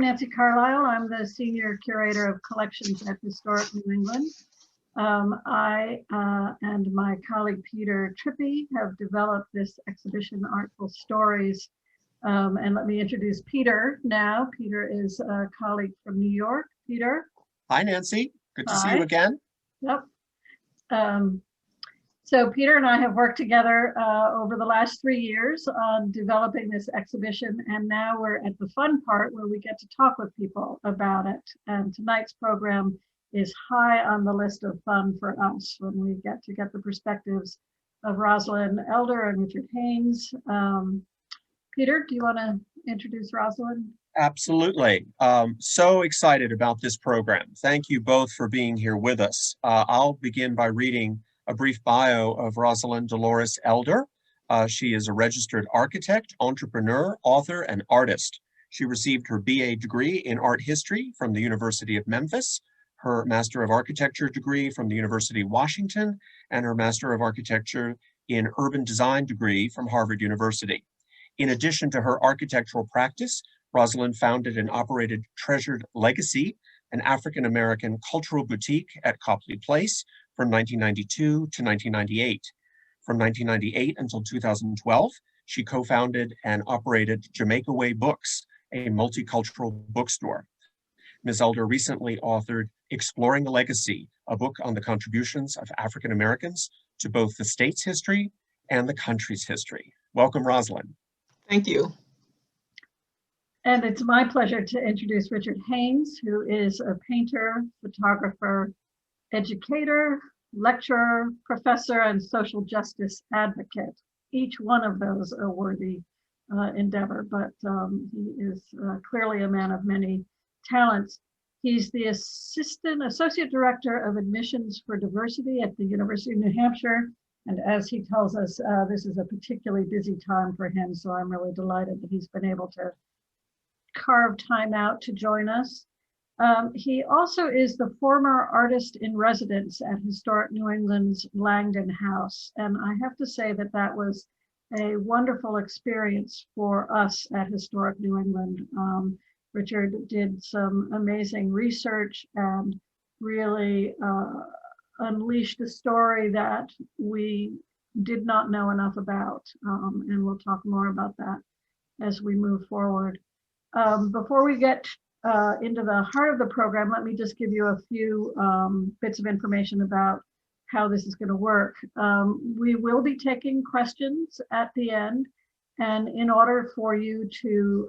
Nancy Carlisle. I'm the Senior Curator of Collections at Historic New England. I and my colleague Peter Trippi have developed this exhibition, Artful Stories. And let me introduce Peter now. Peter is a colleague from New York. Peter. Hi, Nancy. Good to Hi. see you again. Yep. So Peter and I have worked together over the last 3 years on developing this exhibition, and now we're at the fun part where we get to talk with people about it. And tonight's program is high on the list of fun for us when we get to get the perspectives of Rosalyn Elder and Richard Haynes. Peter, do you want to introduce Rosalyn? Absolutely. So excited about this program. Thank you both for being here with us. I'll begin by reading a brief bio of Rosalyn Delores Elder. She is a registered architect, entrepreneur, author, and artist. She received her BA degree in art history from the University of Memphis, her Master of Architecture degree from the University of Washington, and her Master of Architecture in Urban Design degree from Harvard University. In addition to her architectural practice, Rosalind founded and operated Treasured Legacy, an African-American cultural boutique at Copley Place from 1992 to 1998. From 1998 until 2012, she co-founded and operated Jamaica Way Books, a multicultural bookstore. Ms. Elder recently authored Exploring the Legacy, a book on the contributions of African Americans to both the state's history and the country's history. Welcome, Rosalind. Thank you. And it's my pleasure to introduce Richard Haynes, who is a painter, photographer, educator, lecturer, professor, and social justice advocate. Each one of those a worthy endeavor, but he is clearly a man of many talents. He's the Associate Director of Admissions for Diversity at the University of New Hampshire. And as he tells us, this is a particularly busy time for him, so I'm really delighted that he's been able to carve time out to join us. He also is the former artist in residence at Historic New England's Langdon House. And I have to say that that was a wonderful experience for us at Historic New England. Richard did some amazing research and really unleashed a story that we did not know enough about. And we'll talk more about that as we move forward. Before we get into the heart of the program, let me just give you a few bits of information about how this is going to work. We will be taking questions at the end, and in order for you to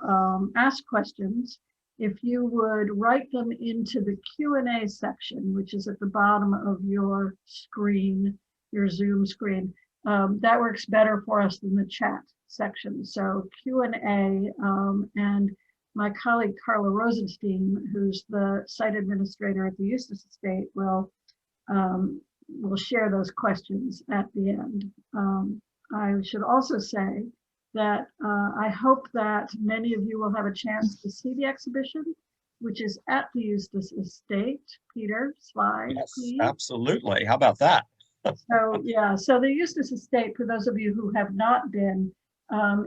ask questions, if you would write them into the Q&A section, which is at the bottom of your screen, your Zoom screen, that works better for us than the chat section. So Q&A, and my colleague Carla Rosenstein, who's the site administrator at the Eustis Estate, will share those questions at the end. I should also say that I hope that many of you will have a chance to see the exhibition, which is at the Eustis Estate. Peter, slide, Yes, please. absolutely. How about that? So yeah, so the Eustis Estate, for those of you who have not been,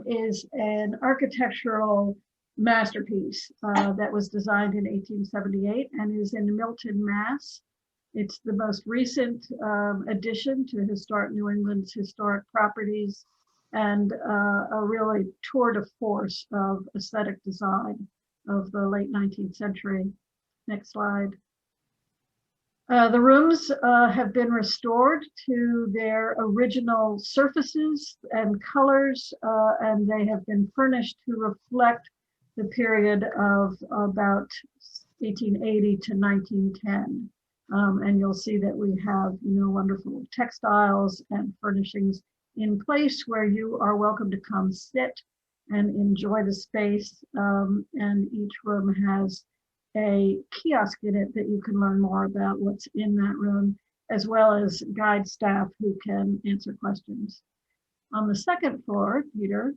is an architectural masterpiece that was designed in 1878 and is in Milton, Mass. It's the most recent addition to Historic New England's historic properties, and a really tour de force of aesthetic design of the late 19th century. Next slide. The rooms have been restored to their original surfaces and colors, and they have been furnished to reflect the period of about 1880 to 1910. And you'll see that we have, wonderful textiles and furnishings in place where you are welcome to come sit and enjoy the space. And each room has a kiosk in it that you can learn more about what's in that room, as well as guide staff who can answer questions. On the second floor, Peter,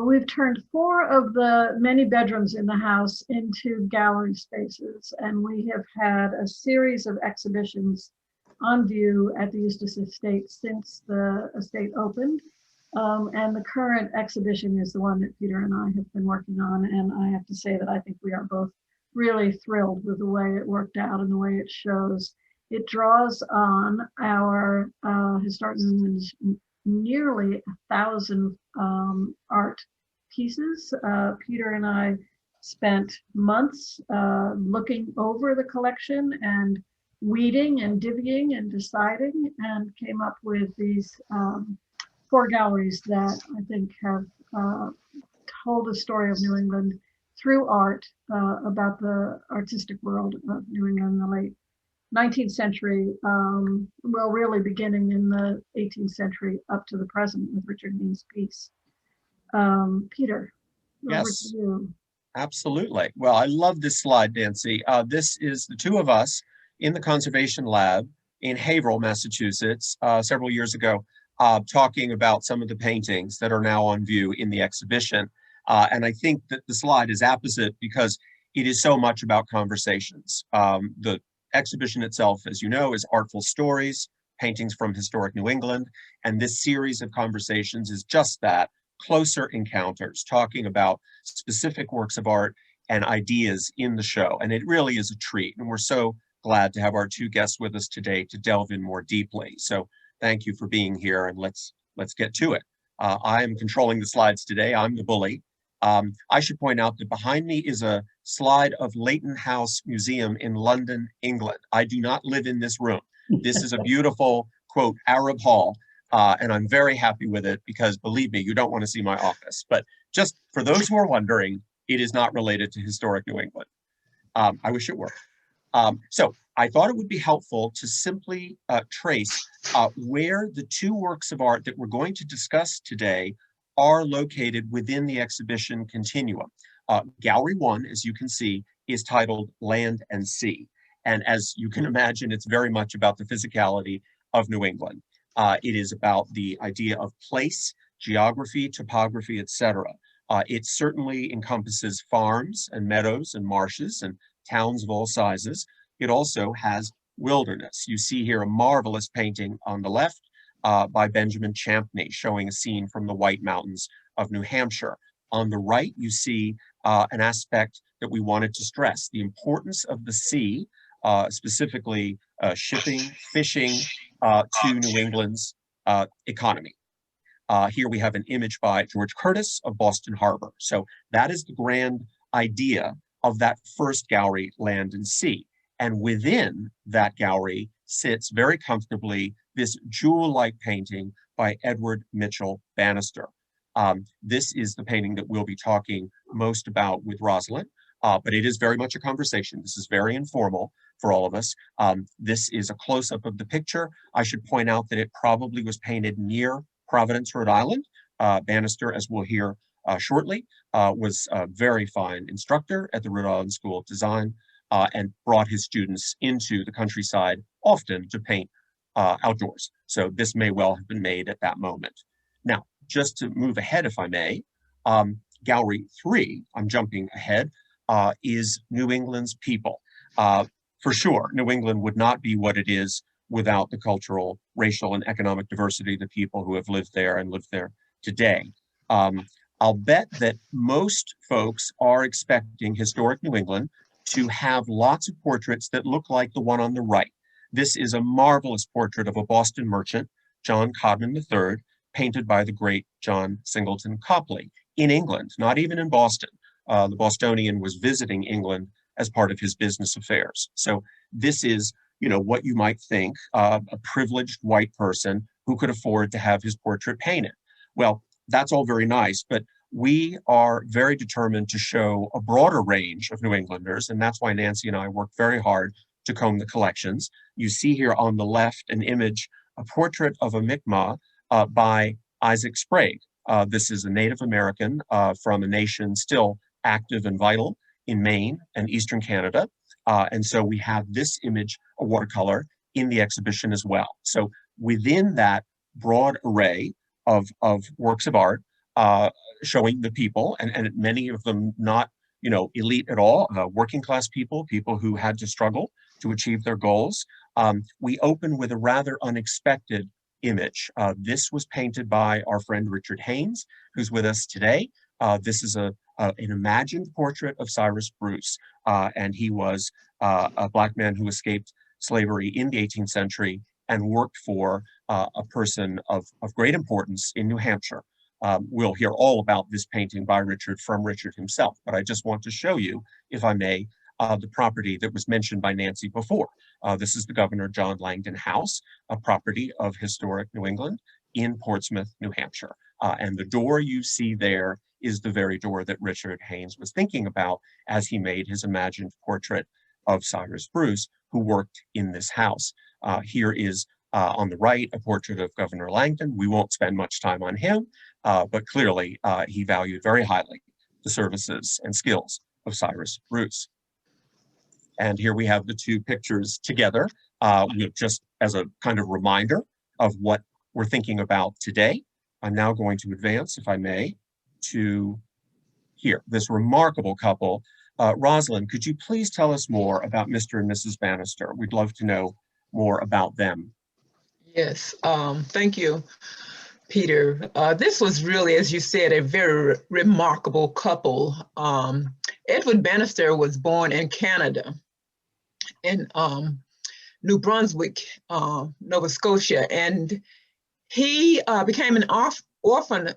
we've turned 4 of the many bedrooms in the house into gallery spaces, and we have had a series of exhibitions on view at the Eustis Estate since the estate opened. And the current exhibition is the one that Peter and I have been working on. And I have to say that I think we are both really thrilled with the way it worked out and the way it shows. It draws on our historic nearly 1,000 art pieces. Peter and I spent months looking over the collection and weeding and divvying and deciding, and came up with these 4 galleries that I think have told the story of New England through art, about the artistic world of New England in the late 19th century, well, really beginning in the 18th century up to the present with Richard Haynes' piece. Peter, over to Yes, you. absolutely. Well, I love this slide, Nancy. This is the two of us in the conservation lab in Haverhill, Massachusetts, several years ago, talking about some of the paintings that are now on view in the exhibition. And I think that the slide is apposite because it is so much about conversations. The exhibition itself, as you know, is Artful Stories, Paintings from Historic New England. And this series of conversations is just that, closer encounters, talking about specific works of art and ideas in the show. And it really is a treat. And we're so glad to have our 2 guests with us today to delve in more deeply. So thank you for being here, and let's get to it. I am controlling the slides today. I'm the bully. I should point out that behind me is a slide of Leighton House Museum in London, England. I do not live in this room. This is a beautiful, quote, Arab hall, and I'm very happy with it because, believe me, you don't want to see my office. But just for those who are wondering, it is not related to historic New England. I wish it were. So I thought it would be helpful to simply trace where the 2 works of art that we're going to discuss today are located within the exhibition continuum. Gallery 1, as you can see, is titled Land and Sea. And as you can imagine, it's very much about the physicality of New England. It is about the idea of place, geography, topography, etc. It certainly encompasses farms and meadows and marshes and towns of all sizes. It also has wilderness. You see here a marvelous painting on the left by Benjamin Champney, showing a scene from the White Mountains of New Hampshire. On the right, you see an aspect that we wanted to stress, the importance of the sea, specifically shipping, fishing to New England's economy. Here we have an image by George Curtis of Boston Harbor. So that is the grand idea of that first gallery, Land and Sea. And within that gallery sits very comfortably this jewel-like painting by Edward Mitchell Bannister. This is the painting that we'll be talking most about with Rosalind, but it is very much a conversation. This is very informal for all of us. This is a close-up of the picture. I should point out that it probably was painted near Providence, Rhode Island. Bannister, as we'll hear shortly, was a very fine instructor at the Rhode Island School of Design and brought his students into the countryside often to paint outdoors. So this may well have been made at that moment. Now, just to move ahead, if I may, Gallery 3, I'm jumping ahead, is New England's people. For sure, New England would not be what it is without the cultural, racial, and economic diversity of the people who have lived there and live there today. I'll bet that most folks are expecting historic New England to have lots of portraits that look like the one on the right. This is a marvelous portrait of a Boston merchant, John Codman III, painted by the great John Singleton Copley in England, not even in Boston. The Bostonian was visiting England as part of his business affairs. So this is, what you might think a privileged white person who could afford to have his portrait painted. Well, that's all very nice, but we are very determined to show a broader range of New Englanders, and that's why Nancy and I work very hard to comb the collections. You see here on the left an image, a portrait of a Mi'kmaq by Isaac Sprague. This is a Native American from a nation still active and vital in Maine and Eastern Canada. And so we have this image, a watercolor, in the exhibition as well. So within that broad array of works of art, showing the people, and many of them not, elite at all, working class people, people who had to struggle to achieve their goals. We open with a rather unexpected image. This was painted by our friend Richard Haynes, who's with us today. This is an imagined portrait of Cyrus Bruce, and he was a Black man who escaped slavery in the 18th century and worked for a person of great importance in New Hampshire. We'll hear all about this painting by Richard from Richard himself, but I just want to show you, if I may, the property that was mentioned by Nancy before. This is the Governor John Langdon house, a property of historic New England in Portsmouth, New Hampshire. And the door you see there is the very door that Richard Haynes was thinking about as he made his imagined portrait of Cyrus Bruce, who worked in this house. Here is on the right, a portrait of Governor Langdon. We won't spend much time on him, but clearly he valued very highly the services and skills of Cyrus Bruce. And here we have the two pictures together, just as a kind of reminder of what we're thinking about today. I'm now going to advance, if I may, to here, this remarkable couple. Rosalind, could you please tell us more about Mr. and Mrs. Bannister? We'd love to know more about them. Yes, thank you, Peter. This was really, as you said, a very remarkable couple. Edward Bannister was born in Canada, in New Brunswick, Nova Scotia, and he became an orphan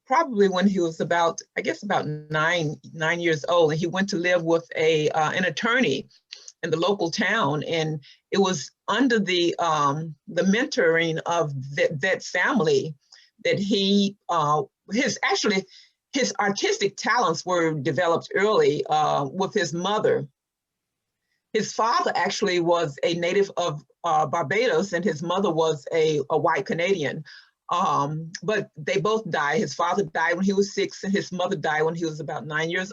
probably when he was about, I guess, about nine years old, and he went to live with an attorney in the local town, and it was under the mentoring of that family that he his artistic talents were developed early with his mother. His father actually was a native of Barbados, and his mother was a white Canadian. But they both died. His father died when he was 6, and his mother died when he was about 9 years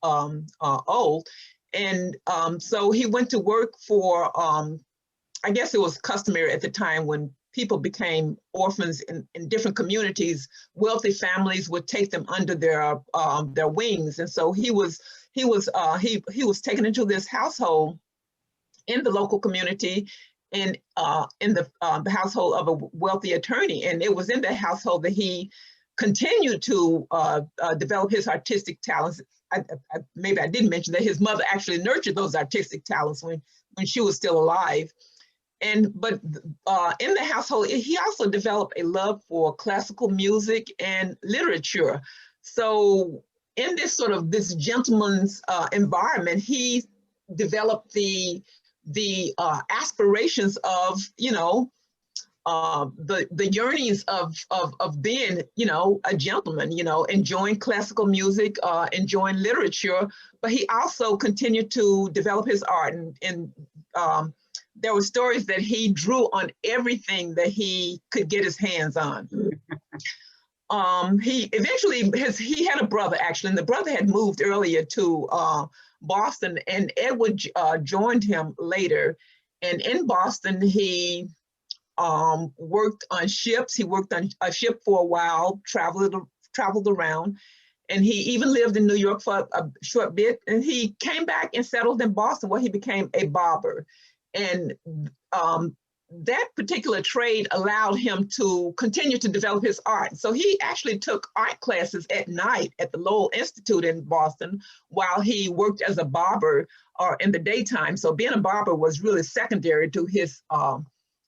old. And so he went to work for, I guess it was customary at the time when people became orphans in different communities, wealthy families would take them under their wings. And so he was taken into this household in the local community, and in the household of a wealthy attorney. And it was in that household that he continued to develop his artistic talents. Maybe I didn't mention that his mother actually nurtured those artistic talents when she was still alive. But in the household, he also developed a love for classical music and literature. So in this gentleman's environment, he developed the aspirations of, the yearnings of being, a gentleman, enjoying classical music, enjoying literature, but he also continued to develop his art. And there were stories that he drew on everything that he could get his hands on. He eventually, he had a brother actually, and the brother had moved earlier to Boston, and Edward joined him later. And in Boston, he worked on ships. He worked on a ship for a while, traveled around, and he even lived in New York for a short bit. And he came back and settled in Boston, where he became a barber. And that particular trade allowed him to continue to develop his art. So he actually took art classes at night at the Lowell Institute in Boston while he worked as a barber in the daytime. So being a barber was really secondary to his,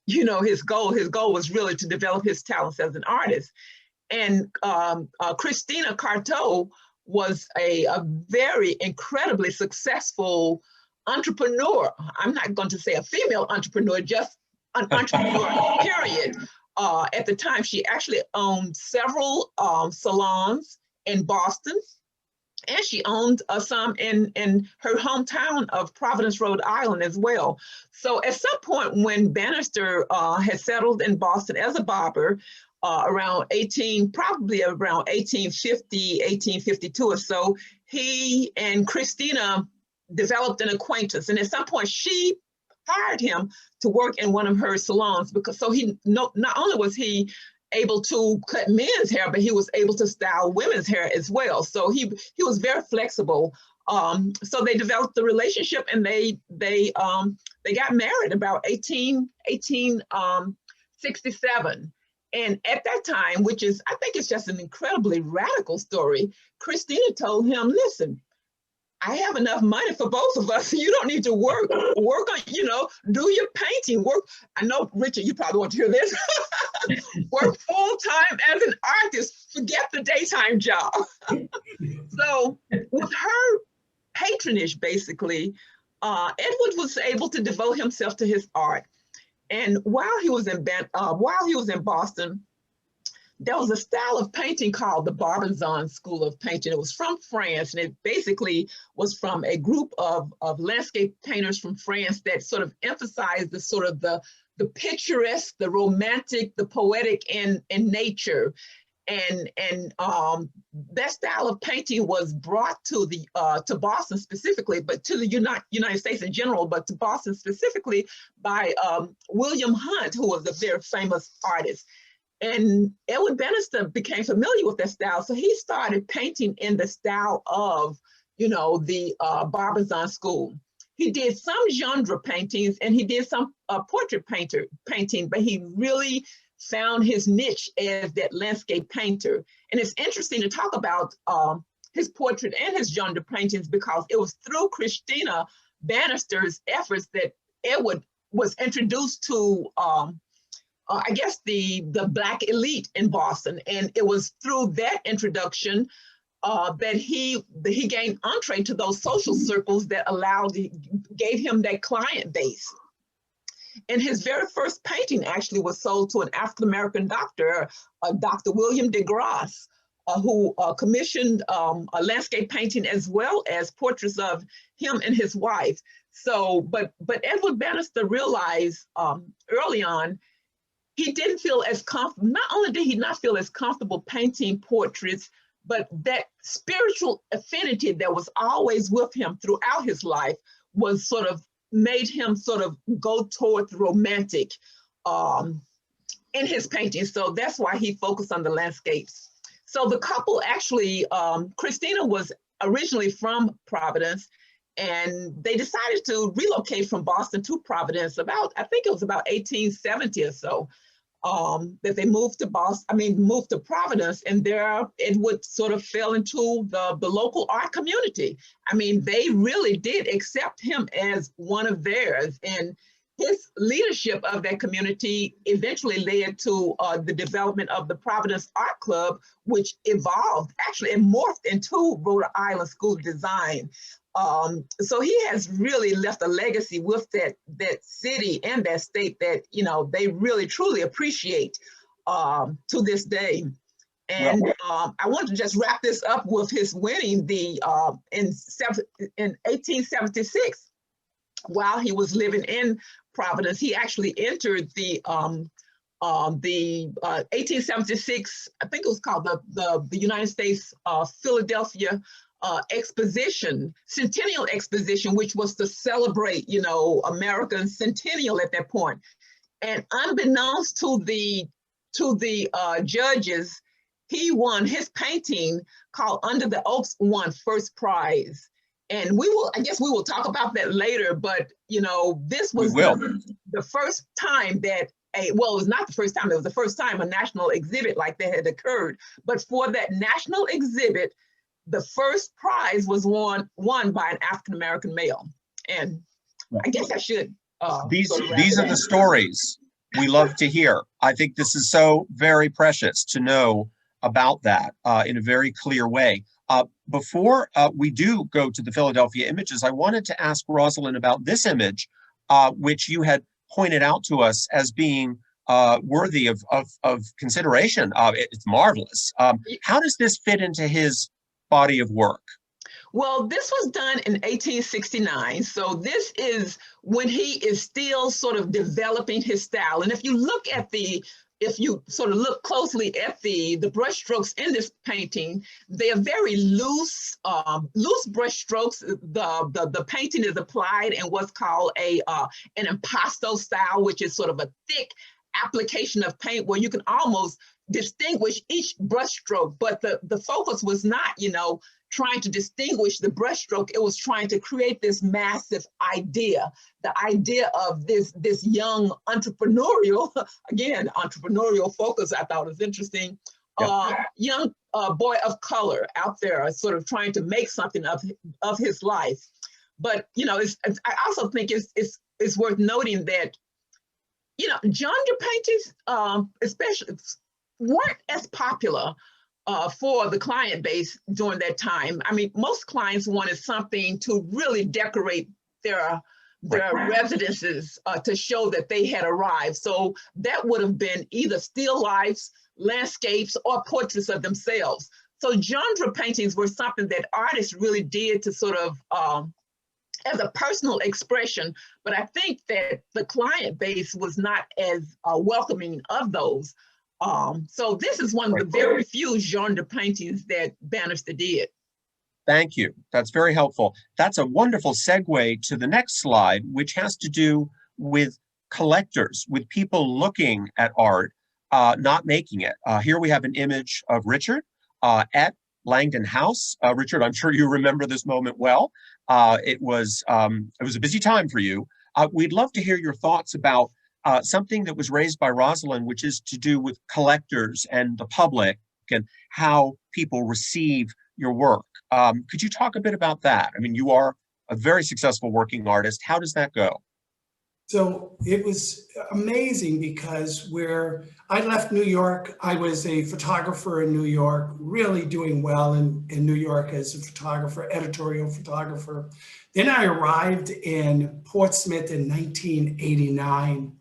his goal. His goal was really to develop his talents as an artist. And Christina Carter was a very incredibly successful entrepreneur. I'm not going to say a female entrepreneur, just an entrepreneur, period. At the time, she actually owned several salons in Boston, and she owned some in her hometown of Providence, Rhode Island as well. So at some point when Bannister had settled in Boston as a barber, probably around 1850, 1852 or so, he and Christina developed an acquaintance. And at some point she hired him to work in one of her salons, because not only was he able to cut men's hair, but he was able to style women's hair as well. So he was very flexible. So they developed the relationship, and they got married about 1859. 1967. And at that time, which is, I think it's just an incredibly radical story, Christina told him, listen, I have enough money for both of us. You don't need to work on, do your painting, work. I know, Richard, you probably want to hear this. Work full time as an artist, forget the daytime job. So with her patronage, basically, Edward was able to devote himself to his art. And while he was in Boston, there was a style of painting called the Barbazon School of Painting. It was from France, and it basically was from a group of landscape painters from France that sort of emphasized the picturesque, the romantic, the poetic in nature. And that style of painting was brought to Boston specifically, but to the United States in general, but to Boston specifically by William Hunt, who was a very famous artist. And Edward Bannister became familiar with that style, so he started painting in the style of, the Barbazon school. He did some genre paintings and he did some portrait painting, but he really found his niche as that landscape painter. And it's interesting to talk about his portrait and his genre paintings because it was through Christina Bannister's efforts that Edward was introduced to I guess the Black elite in Boston. And it was through that introduction that he gained entree to those social circles that gave him that client base. And his very first painting actually was sold to an African-American doctor, Dr. William DeGrasse, who commissioned a landscape painting as well as portraits of him and his wife. So, but Edward Bannister realized early on, he didn't feel as comfortable. Not only did he not feel as comfortable painting portraits, but that spiritual affinity that was always with him throughout his life was sort of made him sort of go towards romantic in his painting. So that's why he focused on the landscapes. So the couple actually, Christina was originally from Providence, and they decided to relocate from Boston to Providence I think it was about 1870 or so, that they moved to Providence, and there Edward sort of fell into the local art community. I mean, they really did accept him as one of theirs, and his leadership of that community eventually led to the development of the Providence Art Club, which evolved, actually it morphed into Rhode Island School of Design. So he has really left a legacy with that city and that state that, they really truly appreciate to this day. And I want to just wrap this up with his winning in 1876. While he was living in Providence, he actually entered the 1876, I think it was called the United States Philadelphia Centennial Exposition, which was to celebrate, American centennial at that point. And unbeknownst to the judges, he won his painting called Under the Oaks, won first prize. And I guess we will talk about that later, but this was the first time that it was not the first time, it was the first time a national exhibit like that had occurred. But for that national exhibit, the first prize was won by an African-American male. And I guess I should. These are the stories we love to hear. I think this is so very precious to know about that in a very clear way. Before we do go to the Philadelphia images, I wanted to ask Rosalind about this image, which you had pointed out to us as being worthy of consideration. It's marvelous. How does this fit into his body of work? Well, this was done in 1869. So this is when he is still sort of developing his style. And if you sort of look closely at the brush strokes in this painting, they are very loose brush strokes. The painting is applied in what's called an impasto style, which is sort of a thick application of paint where you can almost distinguish each brush stroke, but the focus was not, trying to distinguish the brushstroke. It was trying to create this massive idea, the idea of this young entrepreneurial, again, entrepreneurial focus I thought was interesting, young boy of color out there sort of trying to make something of his life. But, you know, I also think it's worth noting that, you know, genre paintings, especially, weren't as popular for the client base during that time. I mean, most clients wanted something to really decorate their residences to show that they had arrived. So that would have been either still lifes, landscapes, or portraits of themselves. So genre paintings were something that artists really did to sort of, as a personal expression, but I think that the client base was not as welcoming of those. So this is one of the very few genre paintings that Bannister did. Thank you. That's very helpful. That's a wonderful segue to the next slide, which has to do with collectors, with people looking at art, not making it. Here we have an image of Richard at Langdon House. Richard, I'm sure you remember this moment well. It was a busy time for you. We'd love to hear your thoughts about something that was raised by Rosalind, which is to do with collectors and the public and how people receive your work. Could you talk a bit about that? I mean, you are a very successful working artist. How does that go? So it was amazing because where I left New York, I was a photographer in New York, really doing well in New York as a photographer, editorial photographer. Then I arrived in Portsmouth in 1989.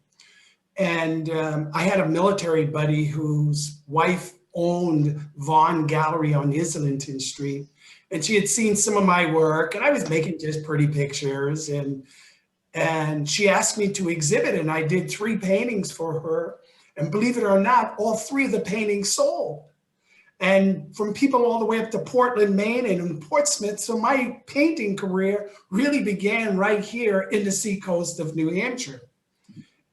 And I had a military buddy whose wife owned Vaughan Gallery on Islington Street. And she had seen some of my work and I was making just pretty pictures. And she asked me to exhibit, and I did 3 paintings for her. And believe it or not, all 3 of the paintings sold. And from people all the way up to Portland, Maine, and in Portsmouth. So my painting career really began right here in the seacoast of New Hampshire.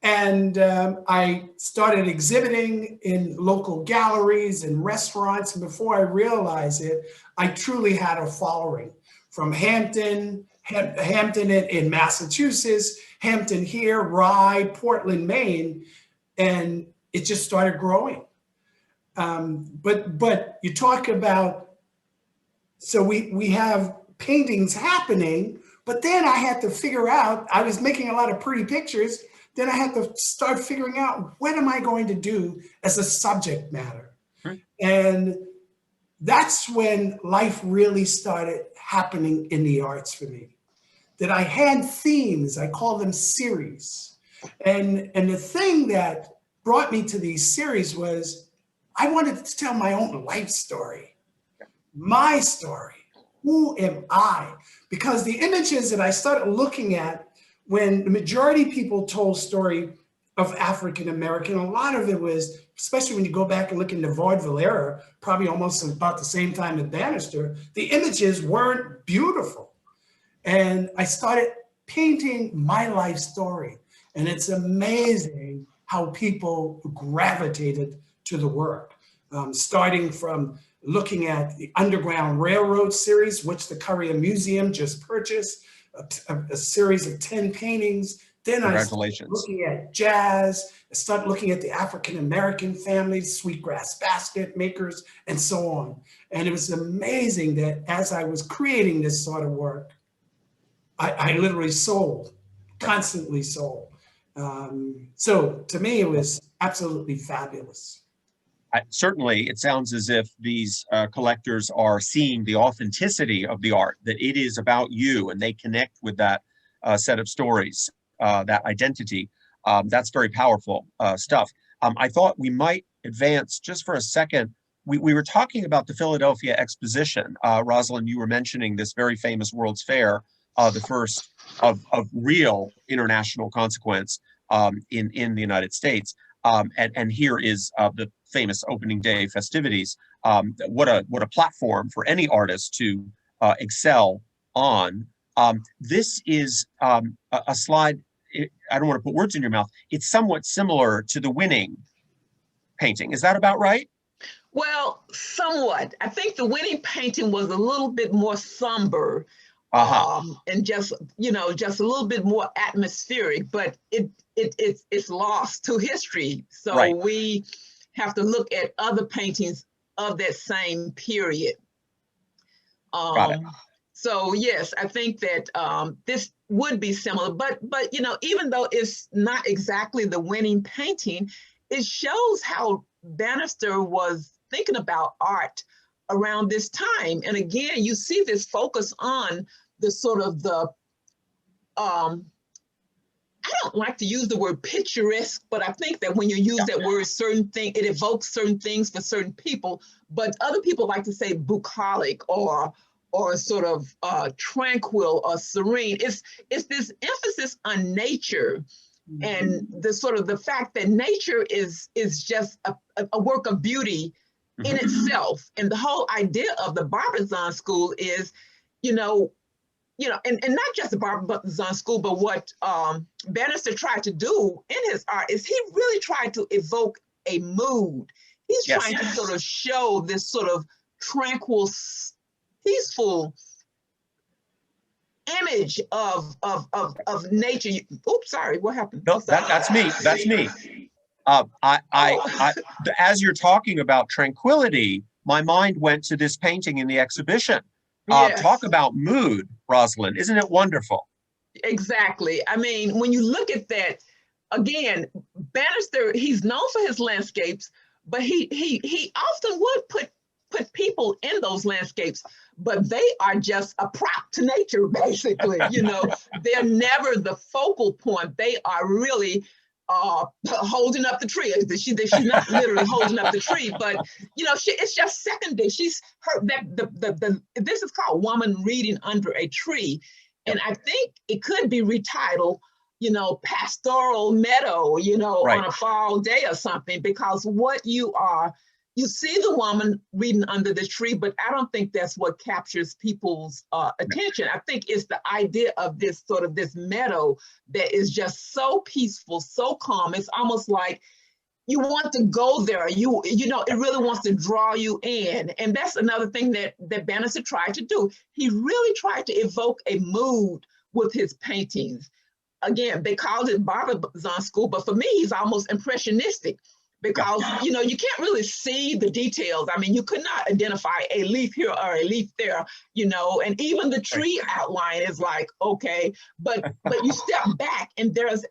And I started exhibiting in local galleries and restaurants. And before I realized it, I truly had a following from Hampton in Massachusetts, Hampton here, Rye, Portland, Maine, and it just started growing. But you talk about, so we have paintings happening, but then I had to figure out, I was making a lot of pretty pictures, then I had to start figuring out what am I going to do as a subject matter? And that's when life really started happening in the arts for me. That I had themes, I call them series. And the thing that brought me to these series was I wanted to tell my own life story, my story. Who am I? Because the images that I started looking at when the majority of people told story of African American, a lot of it was, especially when you go back and look in the vaudeville era, probably almost about the same time as Bannister, the images weren't beautiful. And I started painting my life story. And it's amazing how people gravitated to the work, starting from looking at the Underground Railroad series, which the Courier Museum just purchased, a series of 10 paintings. Then I started looking at jazz, I started looking at the African-American families, sweetgrass basket makers, and so on. And it was amazing that as I was creating this sort of work, I literally sold, constantly sold. So to me, it was absolutely fabulous. Certainly, it sounds as if these collectors are seeing the authenticity of the art, that it is about you, and they connect with that set of stories, that identity. That's very powerful stuff. I thought we might advance just for a second. We were talking about the Philadelphia Exposition. Rosalind, you were mentioning this very famous World's Fair, the first of real international consequence in the United States. And here is the famous opening day festivities. What a platform for any artist to excel on. This is a slide, I don't want to put words in your mouth, it's somewhat similar to the Winning painting. Is that about right? Well, somewhat. I think the winning painting was a little bit more somber, and just, just a little bit more atmospheric, but it's lost to history. So we have to look at other paintings of that same period. So yes, I think that this would be similar, but even though it's not exactly the winning painting, it shows how Bannister was thinking about art around this time. And again, you see this focus on the sort of I don't like to use the word picturesque, but I think that when you use that word, it evokes certain things for certain people, but other people like to say bucolic or sort of tranquil or serene. It's this emphasis on nature, and the sort of the fact that nature is just a work of beauty in itself. And the whole idea of the Barbazon school is, and not just the Barbazon school, but what Bannister tried to do in his art is he really tried to evoke a mood. He's trying to sort of show this sort of tranquil, peaceful image of nature. Oops, sorry, what happened? No, that's me. That's me. As you're talking about tranquility, my mind went to this painting in the exhibition. Talk about mood, Rosalind. Isn't it wonderful? Exactly. I mean, when you look at that, again, Bannister, he's known for his landscapes, but he often would put people in those landscapes, but they are just a prop to nature, basically. They're never the focal point. They are really holding up the tree. She's not literally holding up the tree, but it's just secondary. She's her this is called Woman Reading Under a Tree, and I think it could be retitled, Pastoral Meadow, on a fall day or something, because what you see the woman reading under the tree, but I don't think that's what captures people's attention. I think it's the idea of this sort of this meadow that is just so peaceful, so calm. It's almost like you want to go there. It really wants to draw you in. And that's another thing that Bannister tried to do. He really tried to evoke a mood with his paintings. Again, they called it Barbazon school, but for me, he's almost impressionistic. Because, you can't really see the details. I mean, you could not identify a leaf here or a leaf there, and even the tree outline is like, okay, but you step back and there's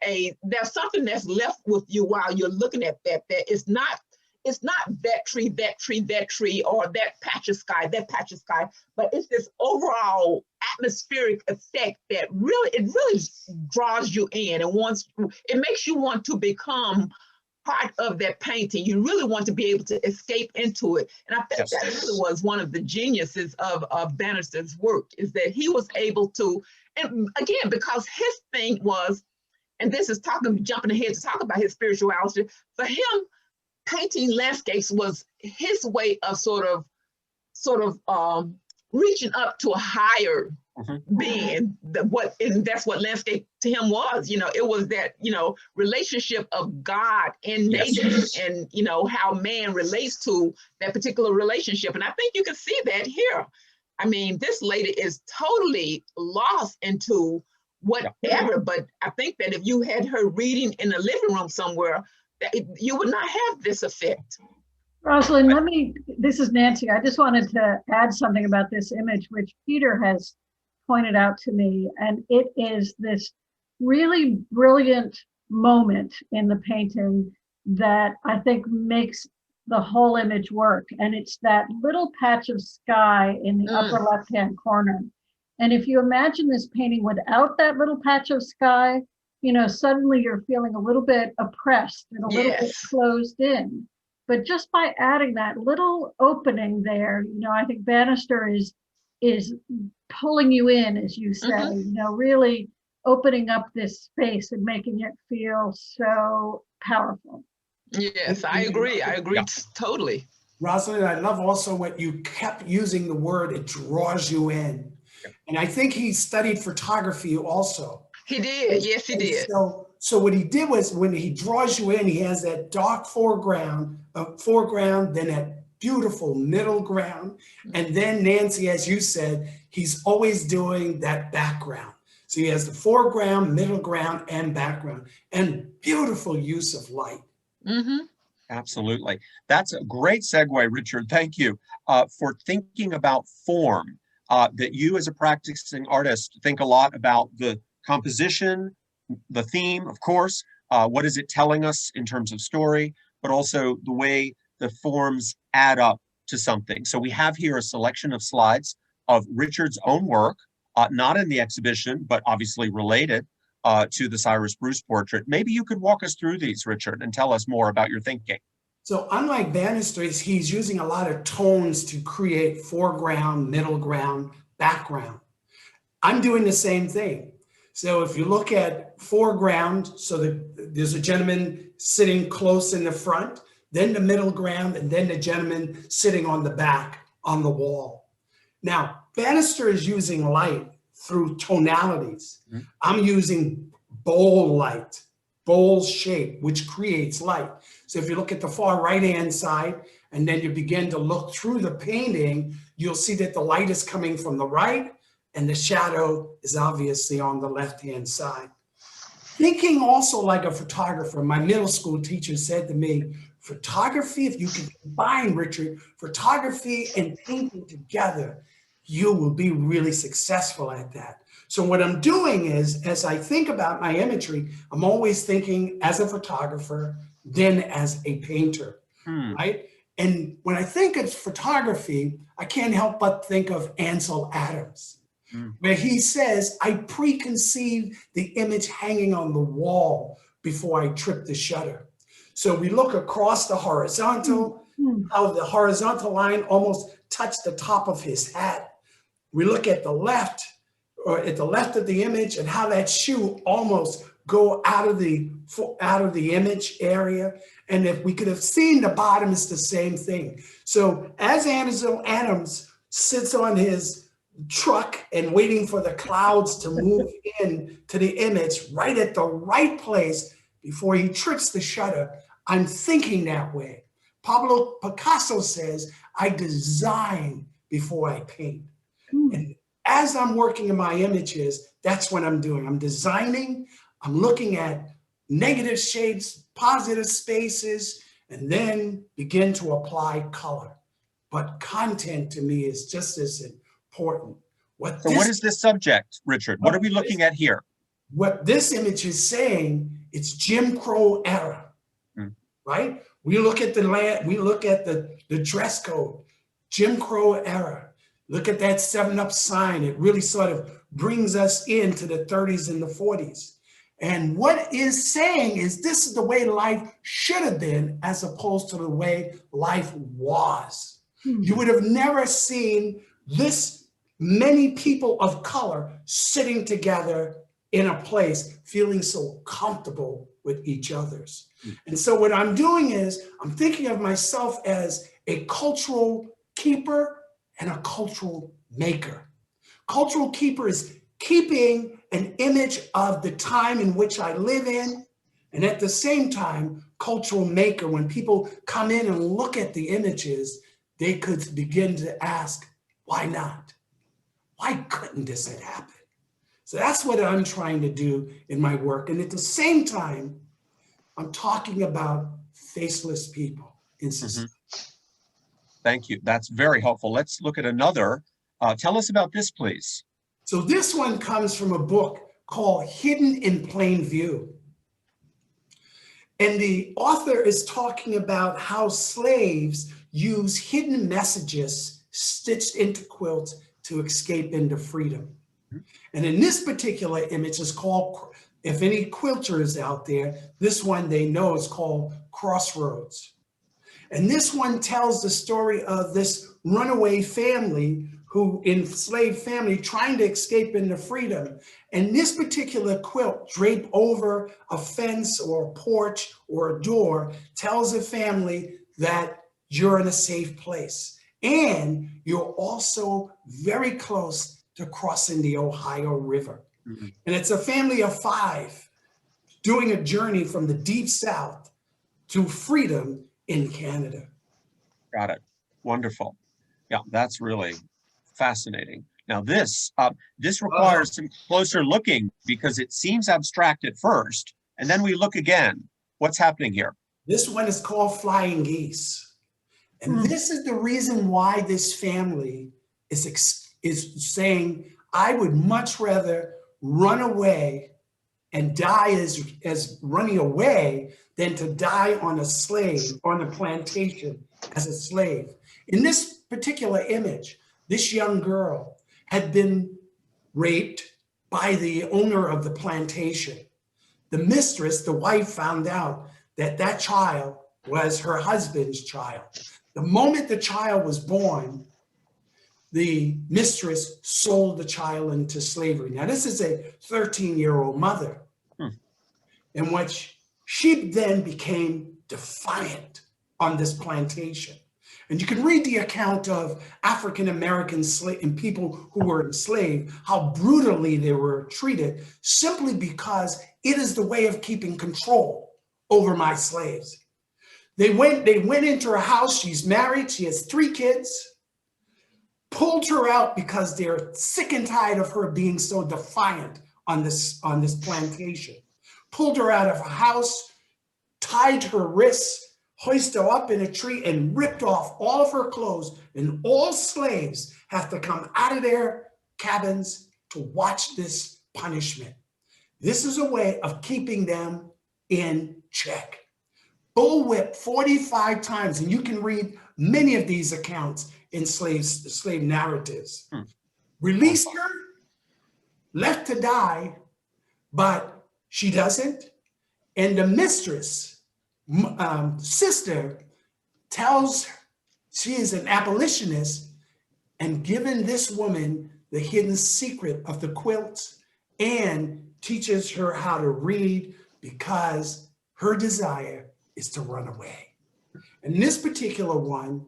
something that's left with you while you're looking at that it's not that tree, or that patch of sky, but it's this overall atmospheric effect that really draws you in and it makes you want to become part of that painting. You really want to be able to escape into it. And I think that really was one of the geniuses of Bannister's work, is that he was able to, and again, because his thing was, and this is jumping ahead to talk about his spirituality, for him, painting landscapes was his way of sort of reaching up to a higher being. And that's what landscape to him was. It was that relationship of God and nature, and how man relates to that particular relationship. And I think you can see that here. I mean, this lady is totally lost into whatever, but I think that if you had her reading in a living room somewhere, that you would not have this effect. Rosalind, this is Nancy. I just wanted to add something about this image, which Peter has pointed out to me, and it is this really brilliant moment in the painting that I think makes the whole image work. And it's that little patch of sky in the upper left-hand corner. And if you imagine this painting without that little patch of sky, suddenly you're feeling a little bit oppressed and a little bit closed in. But just by adding that little opening there, I think Bannister is pulling you in, as you say, really opening up this space and making it feel so powerful. Yes, I agree. Totally. Rosalind, I love also what you kept using the word, it draws you in. And I think he studied photography also. He did. Yes, he did. So what he did was, when he draws you in, he has that dark foreground, then that beautiful middle ground. And then Nancy, as you said, he's always doing that background. So he has the foreground, middle ground, and background, and beautiful use of light. Mm-hmm. Absolutely. That's a great segue, Richard. Thank you for thinking about form. That you as a practicing artist think a lot about the composition, the theme, of course, what is it telling us in terms of story, but also the way the forms add up to something. So we have here a selection of slides of Richard's own work, not in the exhibition, but obviously related to the Cyrus Bruce portrait. Maybe you could walk us through these, Richard, and tell us more about your thinking. So unlike Bannister, he's using a lot of tones to create foreground, middle ground, background. I'm doing the same thing. So if you look at foreground, so there's a gentleman sitting close in the front, then the middle ground, and then the gentleman sitting on the back on the wall. Now, Bannister is using light through tonalities. Mm-hmm. I'm using bowl light, bowl shape, which creates light. So if you look at the far right-hand side, and then you begin to look through the painting, you'll see that the light is coming from the right, and the shadow is obviously on the left-hand side. Thinking also like a photographer, my middle school teacher said to me, photography, if you can combine, Richard, photography and painting together, you will be really successful at that. So what I'm doing is, as I think about my imagery, I'm always thinking as a photographer, then as a painter, right? And when I think of photography, I can't help but think of Ansel Adams, where he says, I preconceive the image hanging on the wall before I trip the shutter. So we look across the horizontal, how the horizontal line almost touched the top of his hat. We look at the left, or at the left of the image, and how that shoe almost go out of the image area. And if we could have seen the bottom, it's the same thing. So as Ansel Adams sits on his truck and waiting for the clouds to move in to the image right at the right place before he trips the shutter, I'm thinking that way. Pablo Picasso says, I design before I paint. And as I'm working in my images, that's what I'm doing. I'm designing, I'm looking at negative shapes, positive spaces, and then begin to apply color. But content to me is just as important. What is this subject, Richard? What are we looking at here? What this image is saying, it's Jim Crow era, right? We look at the land, we look at the dress code, Jim Crow era. Look at that 7-Up sign. It really sort of brings us into the 30s and the 40s. And what is saying is this is the way life should have been as opposed to the way life was. You would have never seen this many people of color sitting together in a place feeling so comfortable with each other's. And so what I'm doing is I'm thinking of myself as a cultural keeper and a cultural maker. Cultural keeper is keeping an image of the time in which I live in, and at the same time, cultural maker. When people come in and look at the images, they could begin to ask, why not? Why couldn't this have happened? So that's what I'm trying to do in my work. And at the same time, I'm talking about faceless people in society. Thank you. That's very helpful. Let's look at another. Tell us about this, please. So this one comes from a book called Hidden in Plain View. And the author is talking about how slaves use hidden messages stitched into quilts to escape into freedom. And in this particular image is called, if any quilters out there, this one they know is called Crossroads. And this one tells the story of this runaway family who enslaved family trying to escape into freedom. And this particular quilt draped over a fence or a porch or a door tells the family that you're in a safe place. And you're also very close to crossing the Ohio River. And it's a family of 5 doing a journey from the deep South to freedom in Canada. Got it. Wonderful. Yeah, that's really fascinating. Now this requires some closer looking because it seems abstract at first, and then we look again. What's happening here? This one is called Flying Geese. And this is the reason why this family is saying, I would much rather run away and die as running away than to die on a plantation as a slave. In this particular image, this young girl had been raped by the owner of the plantation. The mistress, the wife, found out that that child was her husband's child. The moment the child was born, the mistress sold the child into slavery. Now, this is a 13-year-old mother in which she then became defiant on this plantation. And you can read the account of African-American and people who were enslaved, how brutally they were treated simply because it is the way of keeping control over my slaves. They went into her house. She's married. She has 3 kids. Pulled her out because they're sick and tired of her being so defiant on this plantation. Pulled her out of her house, tied her wrists, hoisted her up in a tree, and ripped off all of her clothes. And all slaves have to come out of their cabins to watch this punishment. This is a way of keeping them in check. Bullwhip 45 times, and you can read many of these accounts in slave narratives. Released her, left to die, but she doesn't. And the mistress, sister, tells she is an abolitionist and given this woman the hidden secret of the quilts and teaches her how to read because her desire is to run away. And this particular one,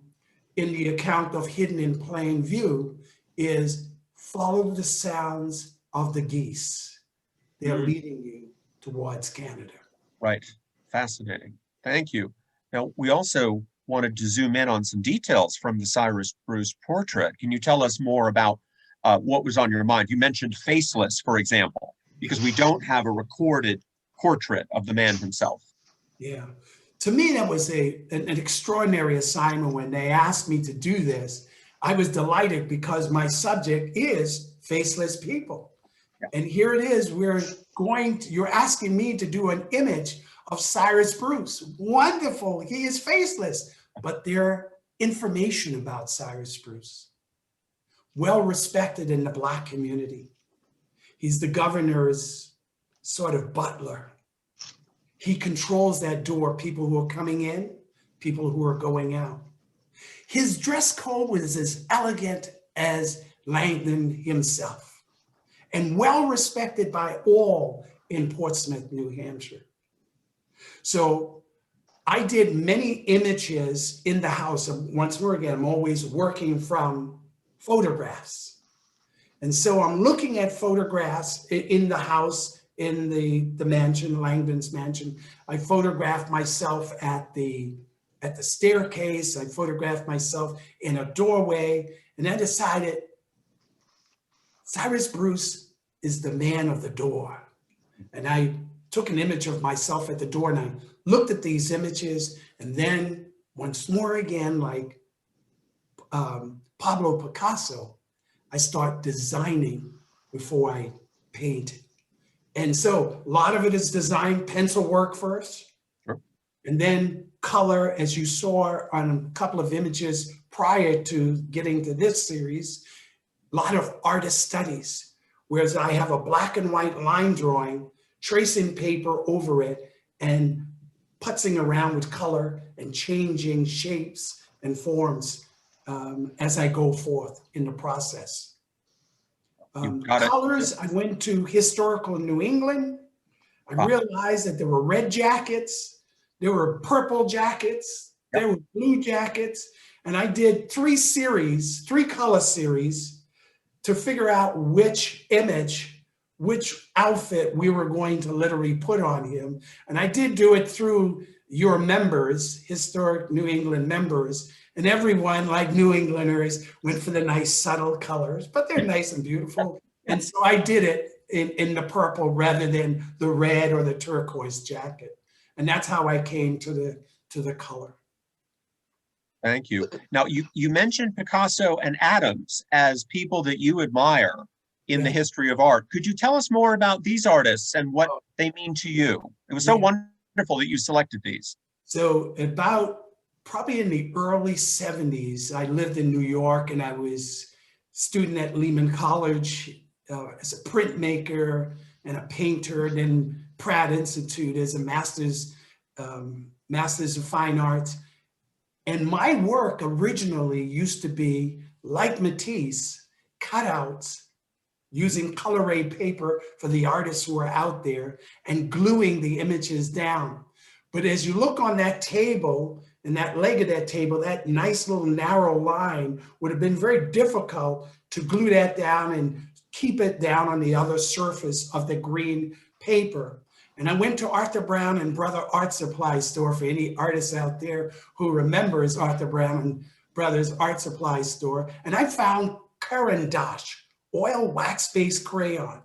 in the account of Hidden in Plain View, is follow the sounds of the geese. They're leading you towards Canada. Right. Fascinating. Thank you. Now, we also wanted to zoom in on some details from the Cyrus Bruce portrait. Can you tell us more about what was on your mind? You mentioned faceless, for example, because we don't have a recorded portrait of the man himself. Yeah. To me, that was an extraordinary assignment. When they asked me to do this, I was delighted because my subject is faceless people. Yeah. And here it is, you're asking me to do an image of Cyrus Bruce. Wonderful, he is faceless, but there information about Cyrus Bruce. Well respected in the Black community. He's the governor's sort of butler. He controls that door, people who are coming in, people who are going out. His dress code was as elegant as Langdon himself, and well respected by all in Portsmouth, New Hampshire. So I did many images in the house. Once more again, I'm always working from photographs. And so I'm looking at photographs in the house, in the mansion, Langdon's mansion. I photographed myself at the staircase. I photographed myself in a doorway. And I decided Cyrus Bruce is the man of the door. And I took an image of myself at the door and I looked at these images. And then once more again, like Pablo Picasso, I start designing before I paint. And so a lot of it is design, pencil work first, sure. And then color, as you saw on a couple of images prior to getting to this series, a lot of artist studies, whereas I have a black and white line drawing, tracing paper over it and putzing around with color and changing shapes and forms as I go forth in the process. Colors, I went to historical New England. I realized that there were red jackets, there were purple jackets, there were blue jackets, and I did 3 color series to figure out which image, which outfit we were going to literally put on him. And I did do it through your members, historic New England members, and everyone, like New Englanders, went for the nice subtle colors, but they're nice and beautiful. And so I did it in the purple rather than the red or the turquoise jacket. And that's how I came to the color. Thank you. Now, you mentioned Picasso and Adams as people that you admire in the history of art. Could you tell us more about these artists and what they mean to you? It was so wonderful that you selected these. So about probably in the early 70s, I lived in New York and I was student at Lehman College as a printmaker and a painter, then Pratt Institute as a master's of fine arts. And my work originally used to be, like Matisse, cutouts using Coloray paper for the artists who were out there and gluing the images down. But as you look on that table and that leg of that table, that nice little narrow line would have been very difficult to glue that down and keep it down on the other surface of the green paper. And I went to Arthur Brown and Brother Art Supply Store, for any artists out there who remembers Arthur Brown and Brothers Art Supply Store. And I found Caran d'Ache, oil wax-based crayon.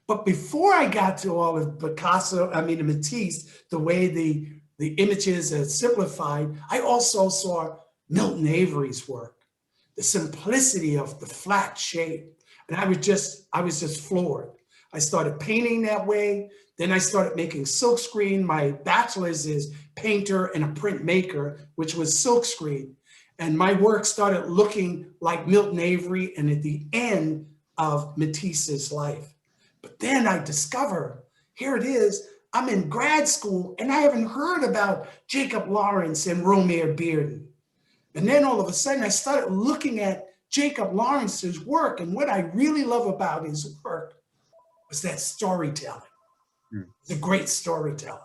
But before I got to all of Matisse, the way the images are simplified, I also saw Milton Avery's work, the simplicity of the flat shape. And I was just floored. I started painting that way. Then I started making silkscreen. My bachelor's is painter and a printmaker, which was silkscreen. And my work started looking like Milton Avery and at the end of Matisse's life. But then I discover, here it is, I'm in grad school and I haven't heard about Jacob Lawrence and Romare Bearden. And then all of a sudden I started looking at Jacob Lawrence's work, and what I really love about his work was that storytelling. It's a great storyteller.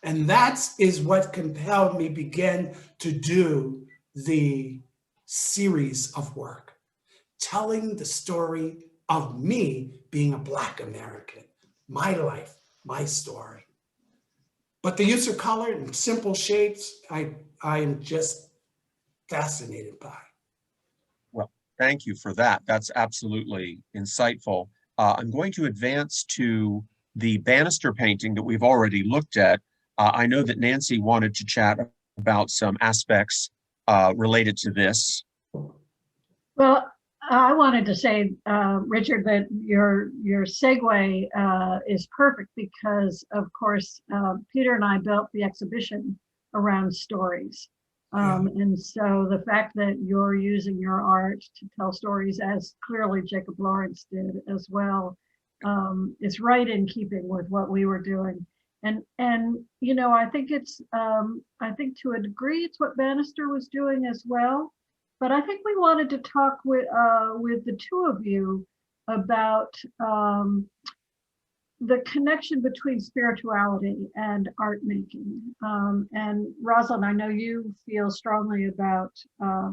And that is what compelled me begin to do the series of work, telling the story of me being a Black American, my life, my story. But the use of color and simple shapes, I am just fascinated by. Well, thank you for that. That's absolutely insightful. I'm going to advance to the Bannister painting that we've already looked at. I know that Nancy wanted to chat about some aspects related to this. Well, I wanted to say, Richard, that your segue is perfect because, of course, Peter and I built the exhibition around stories. And so the fact that you're using your art to tell stories, as clearly Jacob Lawrence did as well, is right in keeping with what we were doing. And you know, I think it's I think to a degree it's what Bannister was doing as well. But I think we wanted to talk with the two of you about the connection between spirituality and art making. And Rosalind, I know you feel strongly about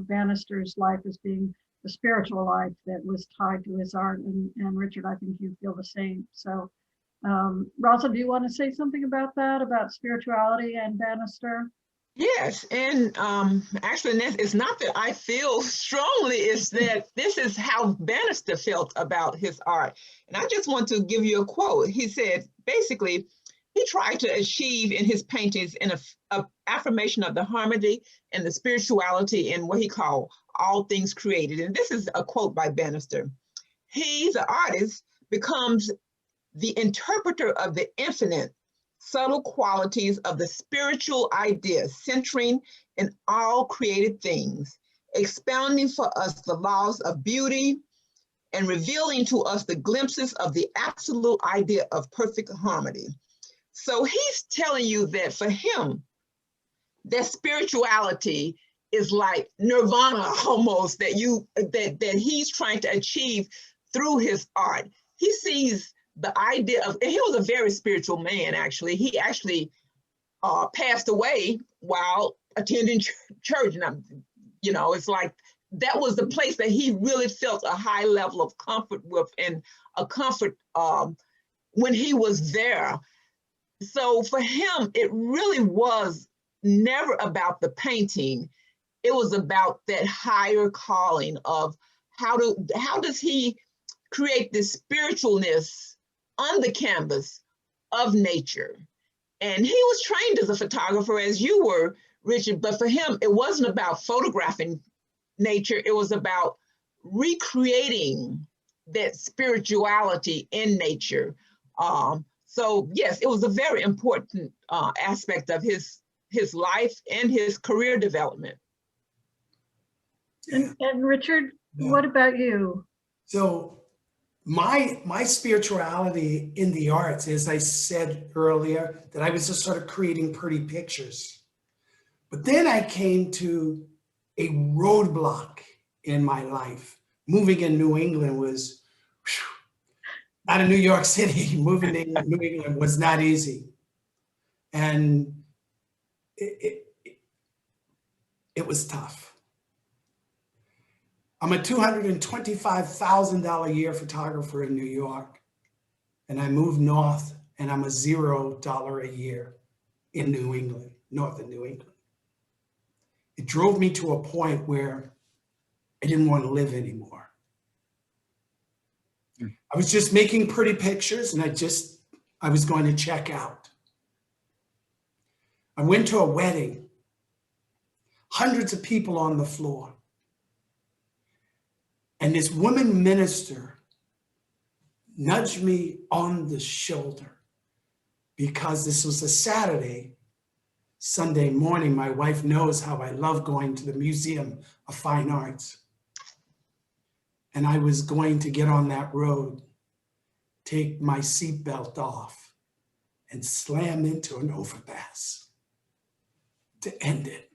Bannister's life as being a spiritual life that was tied to his art. And Richard, I think you feel the same. So Rosalind, do you want to say something about that, about spirituality and Bannister? Yes, and actually, it's not that I feel strongly, it's that this is how Bannister felt about his art. And I just want to give you a quote. He said, basically, he tried to achieve in his paintings an affirmation of the harmony and the spirituality in what he called all things created. And this is a quote by Bannister. He, the artist, becomes the interpreter of the infinite, subtle qualities of the spiritual idea, centering in all created things, expounding for us the laws of beauty, and revealing to us the glimpses of the absolute idea of perfect harmony. So he's telling you that for him, that spirituality is like nirvana almost, that he's trying to achieve through his art. He sees the idea of, and he was a very spiritual man, actually. He actually passed away while attending church. And you know, it's like, that was the place that he really felt a high level of comfort with, and a comfort when he was there. So for him, it really was never about the painting. It was about that higher calling of how does he create this spiritualness on the canvas of nature. And he was trained as a photographer, as you were, Richard, but for him, it wasn't about photographing nature. It was about recreating that spirituality in nature. So yes, it was a very important aspect of his life and his career development. And Richard, Yeah. what about you? So my spirituality in the arts, as I said earlier, that I was just sort of creating pretty pictures. But then I came to a roadblock in my life. Moving in New England was, out of New York City, moving to New England was not easy. And it was tough. I'm a $225,000 a year photographer in New York, and I moved north, and I'm a $0 a year in New England, north of New England. It drove me to a point where I didn't want to live anymore. I was just making pretty pictures, and I was going to check out. I went to a wedding, hundreds of people on the floor. And this woman minister nudged me on the shoulder because this was a Saturday. Sunday morning, my wife knows how I love going to the Museum of Fine Arts. And I was going to get on that road, take my seatbelt off, and slam into an overpass to end it.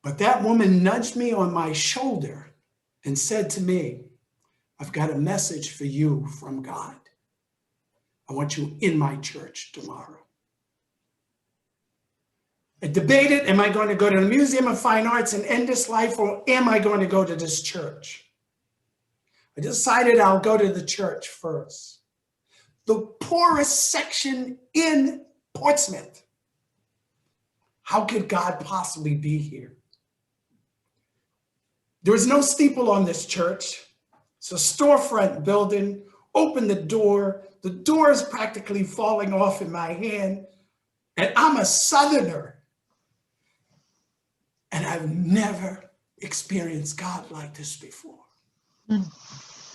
But that woman nudged me on my shoulder and said to me, I've got a message for you from God. I want you in my church tomorrow. I debated, am I going to go to the Museum of Fine Arts and end this life, or am I going to go to this church? I decided I'll go to the church first. The poorest section in Portsmouth. How could God possibly be here? There was no steeple on this church. It's a storefront building. Open the door. The door is practically falling off in my hand. And I'm a Southerner. And I've never experienced God like this before.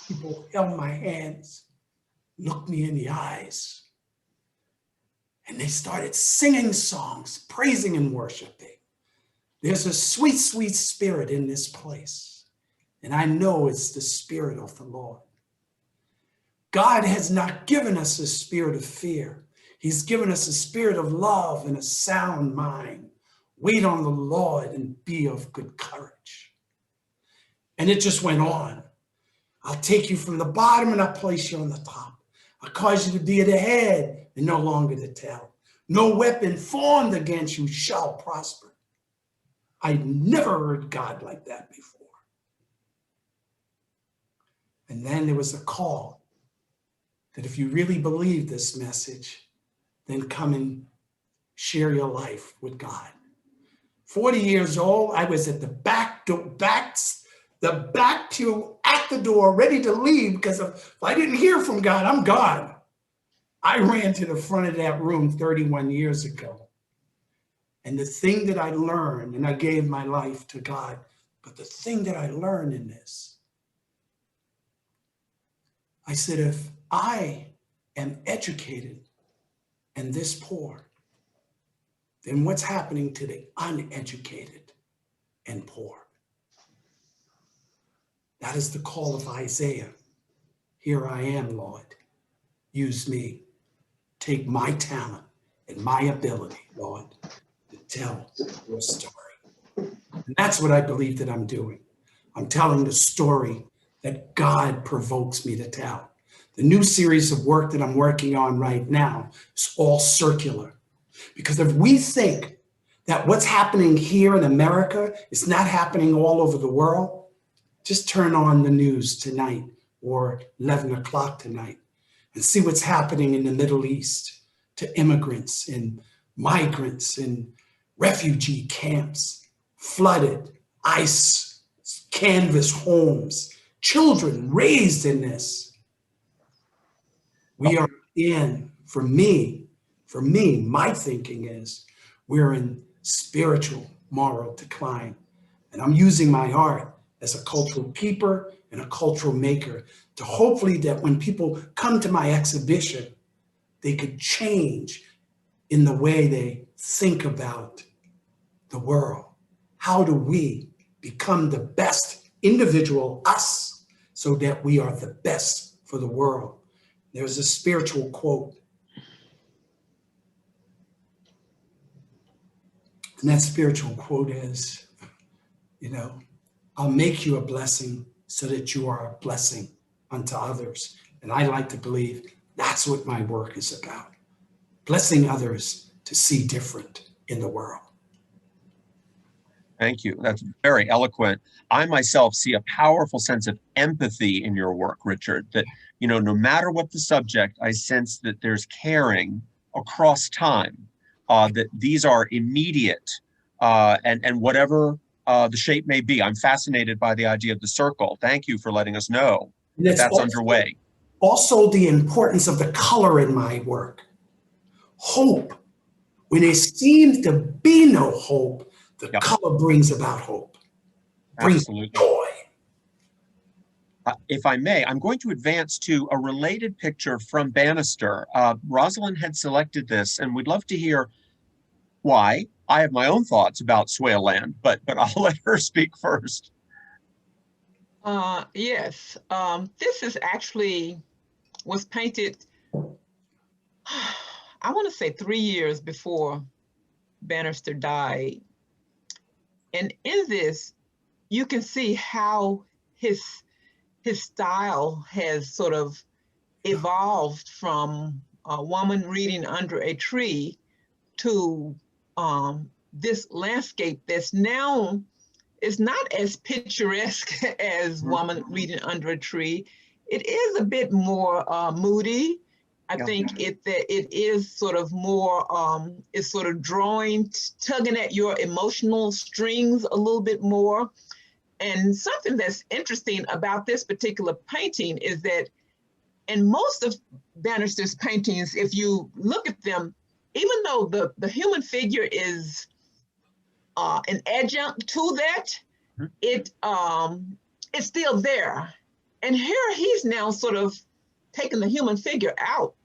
People held my hands, looked me in the eyes, and they started singing songs, praising and worshiping. There's a sweet, sweet spirit in this place. And I know it's the Spirit of the Lord. God has not given us a spirit of fear. He's given us a spirit of love and a sound mind. Wait on the Lord and be of good courage. And it just went on. I'll take you from the bottom and I'll place you on the top. I'll cause you to be at the head and no longer the tail. No weapon formed against you shall prosper. I'd never heard God like that before. And then there was a call that if you really believe this message, then come and share your life with God. 40 years old, I was at the back pew at the door, ready to leave because if I didn't hear from God, I'm gone. I ran to the front of that room 31 years ago. And the thing that I learned, and I gave my life to God, but the thing that I learned in this, I said, if I am educated and this poor, then what's happening to the uneducated and poor? That is the call of Isaiah. Here I am, Lord. Use me. Take my talent and my ability, Lord, to tell your story. And that's what I believe that I'm doing. I'm telling the story that God provokes me to tell. The new series of work that I'm working on right now is all circular. Because if we think that what's happening here in America is not happening all over the world, just turn on the news tonight or 11 o'clock tonight. and see what's happening in the Middle East to immigrants and migrants and refugee camps, flooded, ice, canvas homes, children raised in this. We are in, for me, my thinking is we're in spiritual moral decline. And I'm using my art as a cultural keeper and a cultural maker to hopefully that when people come to my exhibition, they could change in the way they think about the world. How do we become the best individual us so that we are the best for the world? There's a spiritual quote. And that spiritual quote is, I'll make you a blessing so that you are a blessing unto others. And I like to believe that's what my work is about. Blessing others to see different in the world. Thank you. That's very eloquent. I myself see a powerful sense of empathy in your work, Richard, that, no matter what the subject, I sense that there's caring across time, that these are immediate and whatever the shape may be. I'm fascinated by the idea of the circle. Thank you for letting us know that that's underway. Also, the importance of the color in my work. Hope. When there seems to be no hope, the color brings about hope. Absolutely. Brings joy. If I may, I'm going to advance to a related picture from Bannister. Rosalind had selected this, and we'd love to hear why. I have my own thoughts about Swaleland, but I'll let her speak first. Yes, this is actually was painted, I want to say 3 years before Bannister died. And in this, you can see how his style has sort of evolved from a woman reading under a tree to this landscape that's now is not as picturesque as woman reading under a tree. It is a bit more moody. I think it is sort of more, it's sort of drawing, tugging at your emotional strings a little bit more. And something that's interesting about this particular painting is that in most of Bannister's paintings, if you look at them, even though the human figure is an adjunct to that, it's still there. And here he's now sort of taking the human figure out.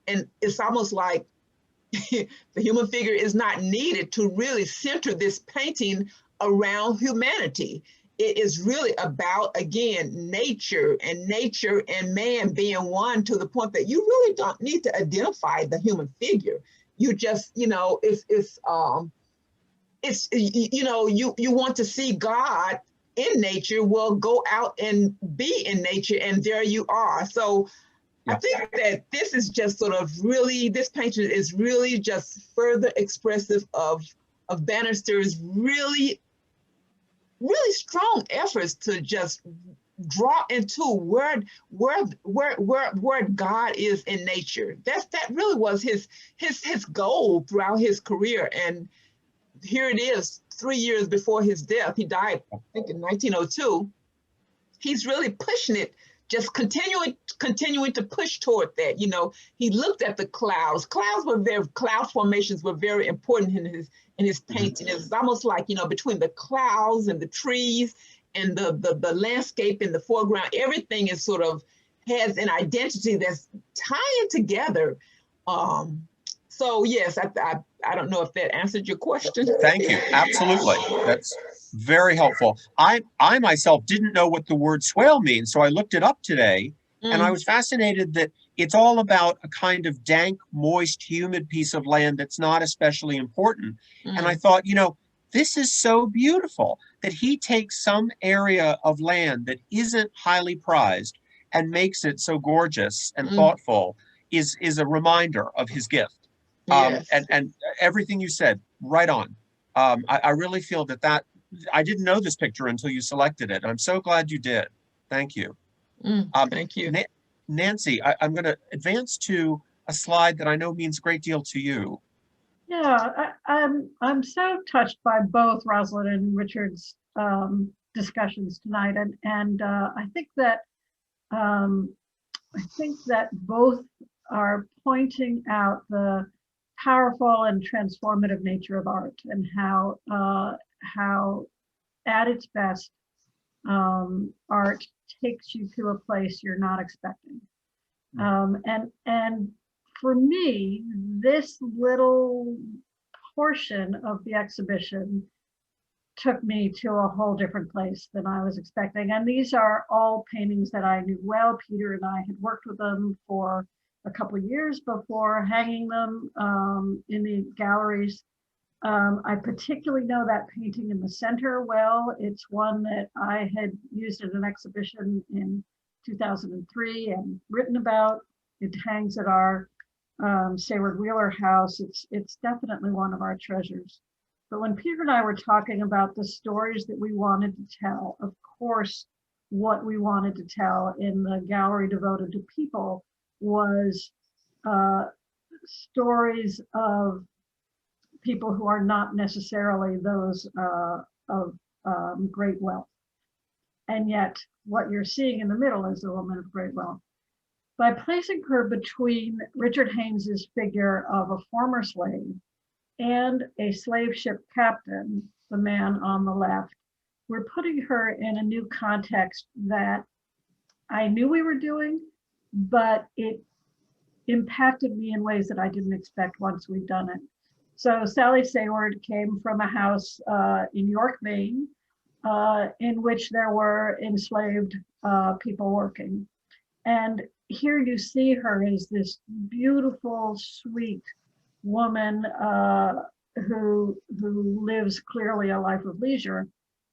And it's almost like the human figure is not needed to really center this painting around humanity. It is really about, again, nature and man being one, to the point that you really don't need to identify the human figure. You just, you want to see God in nature. Well, go out and be in nature, and there you are. So I think that this is just sort of really, this painting is really just further expressive of Bannister's really strong efforts to just draw into where God is in nature. That really was his goal throughout his career. And here it is, 3 years before his death. He died, I think, in 1902. He's really pushing it, just continuing to push toward that. He looked at the clouds. Cloud formations were very important in his painting. It was almost like, between the clouds and the trees and the landscape in the foreground, everything is sort of has an identity that's tying together. So yes, I don't know if that answered your question. Thank you. Absolutely. That's very helpful. I myself didn't know what the word swale means, so I looked it up today, and I was fascinated that it's all about a kind of dank, moist, humid piece of land that's not especially important. And I thought, this is so beautiful that he takes some area of land that isn't highly prized and makes it so gorgeous and thoughtful is a reminder of his gift. Yes. And everything you said, right on. I really feel that I didn't know this picture until you selected it. I'm so glad you did. Thank you. Thank you. Nancy, I'm going to advance to a slide that I know means a great deal to you. Yeah, I'm so touched by both Rosalind and Richard's discussions tonight, and I think that both are pointing out the powerful and transformative nature of art, and how at its best art takes you to a place you're not expecting. And for me, this little portion of the exhibition took me to a whole different place than I was expecting. And these are all paintings that I knew well. Peter and I had worked with them for a couple of years before hanging them in the galleries. I particularly know that painting in the center well. It's one that I had used in an exhibition in 2003 and written about. It hangs at our Sayword Wheeler house. It's definitely one of our treasures. But when Peter and I were talking about the stories that we wanted to tell, of course, what we wanted to tell in the gallery devoted to people was stories of people who are not necessarily those of great wealth. And yet what you're seeing in the middle is a woman of great wealth. By placing her between Richard Haynes's figure of a former slave and a slave ship captain, the man on the left, we're putting her in a new context that I knew we were doing, but it impacted me in ways that I didn't expect once we'd done it. So Sally Sayword came from a house in York, Maine, in which there were enslaved people working. And here you see her as this beautiful, sweet woman who lives clearly a life of leisure.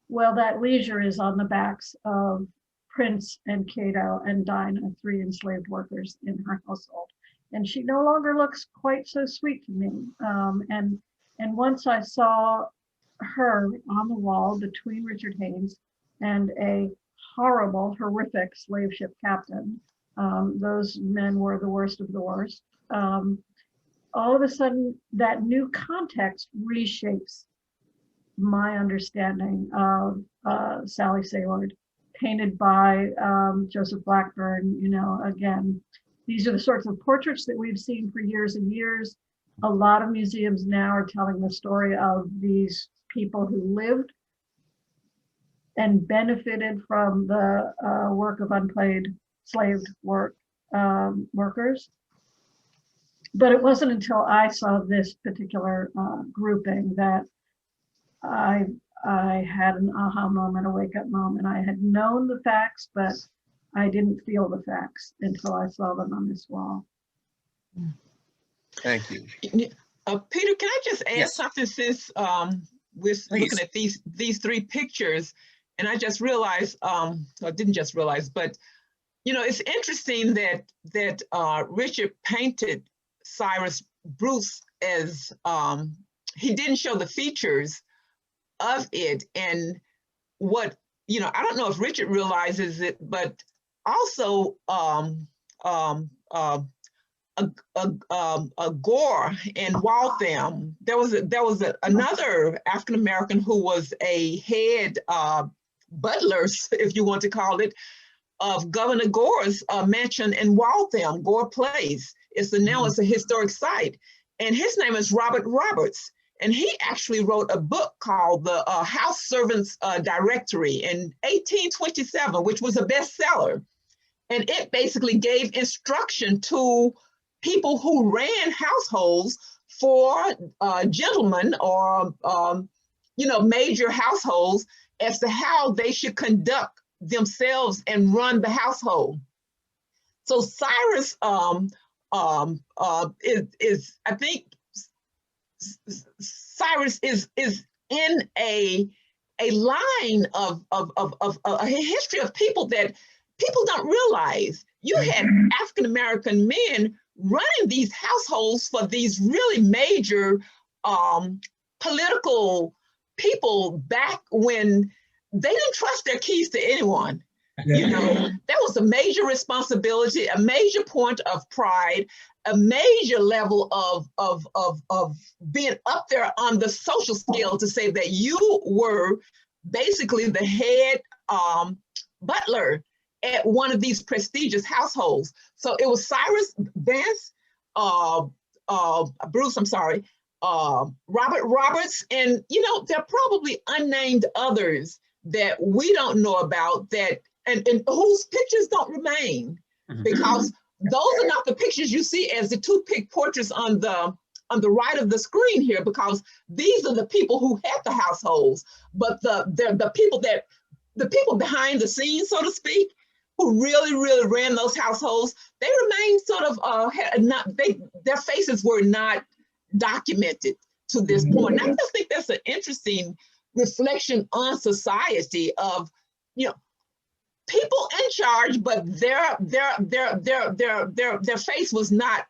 Well, that leisure is on the backs of Prince and Cato and Dinah, 3 enslaved workers in her household. And she no longer looks quite so sweet to me. And once I saw her on the wall between Richard Haynes and a horrible, horrific slave ship captain, those men were the worst of the worst. All of a sudden, that new context reshapes my understanding of Sally Sayword, painted by Joseph Blackburn. You know, again, these are the sorts of portraits that we've seen for years and years. A lot of museums now are telling the story of these people who lived and benefited from the work of unpaid slave workers. But it wasn't until I saw this particular grouping that I had an aha moment, a wake-up moment. I had known the facts, but I didn't feel the facts until I saw them on this wall. Thank you. Peter, can I just add Yes. something, since we're looking at these 3 pictures, and I just realized, I didn't just realize, but you know, it's interesting that Richard painted Cyrus Bruce as, he didn't show the features of it. And what, you know, I don't know if Richard realizes it, but also Gore in Waltham, there was another African-American who was a head butler, if you want to call it, of Governor Gore's mansion in Waltham, Gore Place. Now it's a historic site. And his name is Robert Roberts. And he actually wrote a book called The House Servants Directory in 1827, which was a bestseller. And it basically gave instruction to people who ran households for gentlemen or, you know, major households as to how they should conduct themselves and run the household. So Cyrus is I think Cyrus is in a line of a history of people that people don't realize. You had African-American men running these households for these really major political people back when they didn't trust their keys to anyone. You know, that was a major responsibility, a major point of pride, a major level of being up there on the social scale to say that you were basically the head butler at one of these prestigious households. So it was Cyrus Bruce, I'm sorry, Robert Roberts, and you know, there are probably unnamed others that we don't know about that, and whose pictures don't remain, because those are not the pictures you see as the toothpick portraits on the right of the screen here, because these are the people who had the households, but the people behind the scenes, so to speak, who really ran those households, they remained sort of their faces were not documented to this point. And I just think that's an interesting reflection on society of, you know, people in charge, but their face was not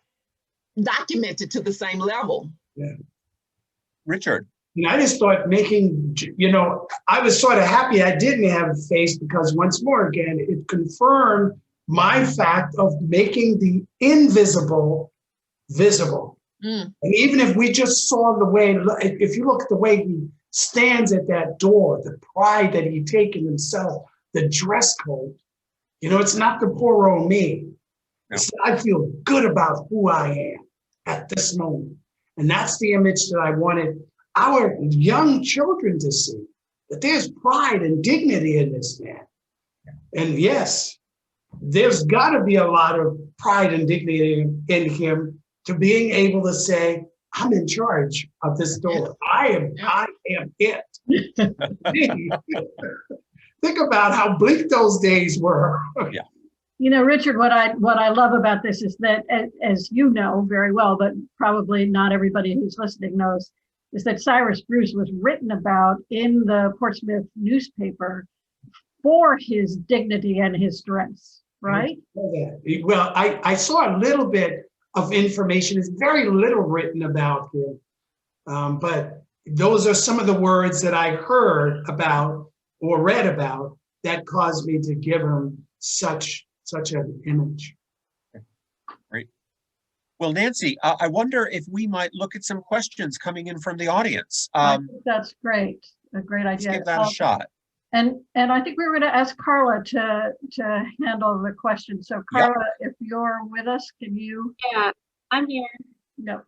documented to the same level. Yeah. Richard. And I just thought making, you know, I was sort of happy I didn't have a face, because once more again, it confirmed my fact of making the invisible visible. And even if we just saw the way, if you look at the way he stands at that door, the pride that he takes in himself, the dress code, you know, it's not the poor old me. It's, I feel good about who I am at this moment. And that's the image that I wanted our young children to see, that there's pride and dignity in this man. And yes, there's got to be a lot of pride and dignity in him to being able to say, I'm in charge of this door. I am it. Think about how bleak those days were. Yeah. You know, Richard, what I love about this is that, as you know very well, but probably not everybody who's listening knows, is that Cyrus Bruce was written about in the Portsmouth newspaper for his dignity and his dress, right? Well, I saw a little bit of information. It's very little written about him, but those are some of the words that I heard about or read about that caused me to give him such an image. Great. Well, Nancy, I wonder if we might look at some questions coming in from the audience. I think that's great. A great idea. Let's give that a shot. And I think we were going to ask Carla to handle the question. So Carla, if you're with us, can you? Yeah, I'm here. No.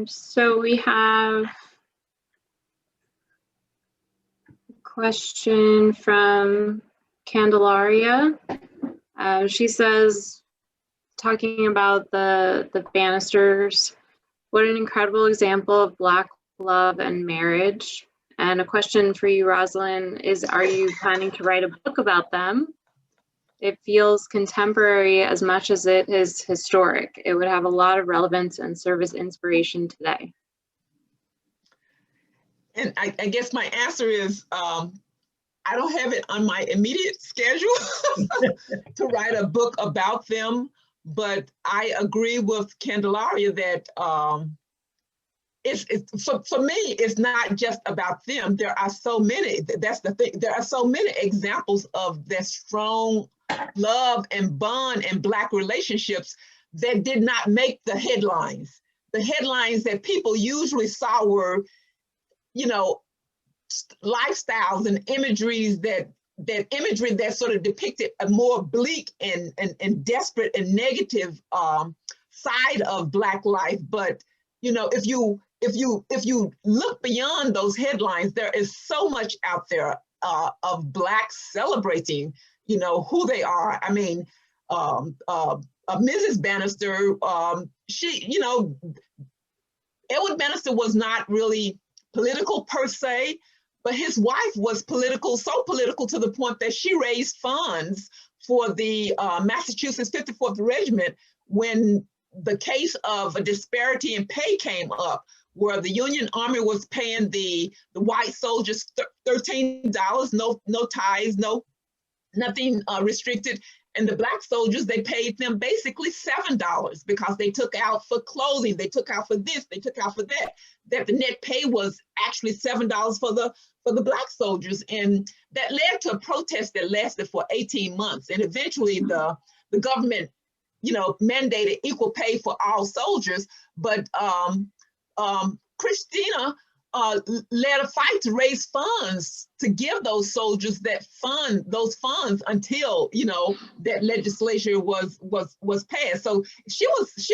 So we have a question from Candelaria. She says, talking about the Bannisters, what an incredible example of Black love and marriage. And a question for you, Rosalind, is are you planning to write a book about them? It feels contemporary as much as it is historic. It would have a lot of relevance and serve as inspiration today. And I guess my answer is, I don't have it on my immediate schedule to write a book about them, but I agree with Candelaria that for me, it's not just about them. There are so many, that's the thing, there are so many examples of their strong love and bond and Black relationships that did not make the headlines. The headlines that people usually saw were, you know, lifestyles and imagery that sort of depicted a more bleak and desperate and negative side of Black life. But you know, if you look beyond those headlines, there is so much out there of Blacks celebrating, you know, who they are. I mean, Mrs. Bannister, she, you know, Edward Bannister was not really political per se, but his wife was political, so political to the point that she raised funds for the Massachusetts 54th Regiment when the case of a disparity in pay came up, where the Union Army was paying the white soldiers $13, no ties, nothing restricted. And the Black soldiers, they paid them basically $7 because they took out for clothing, they took out for this, they took out for that. That the net pay was actually $7 for the Black soldiers. And that led to a protest that lasted for 18 months. And eventually the government, mandated equal pay for all soldiers. But Christina led a fight to raise funds to give those soldiers those funds until that legislation was passed. So she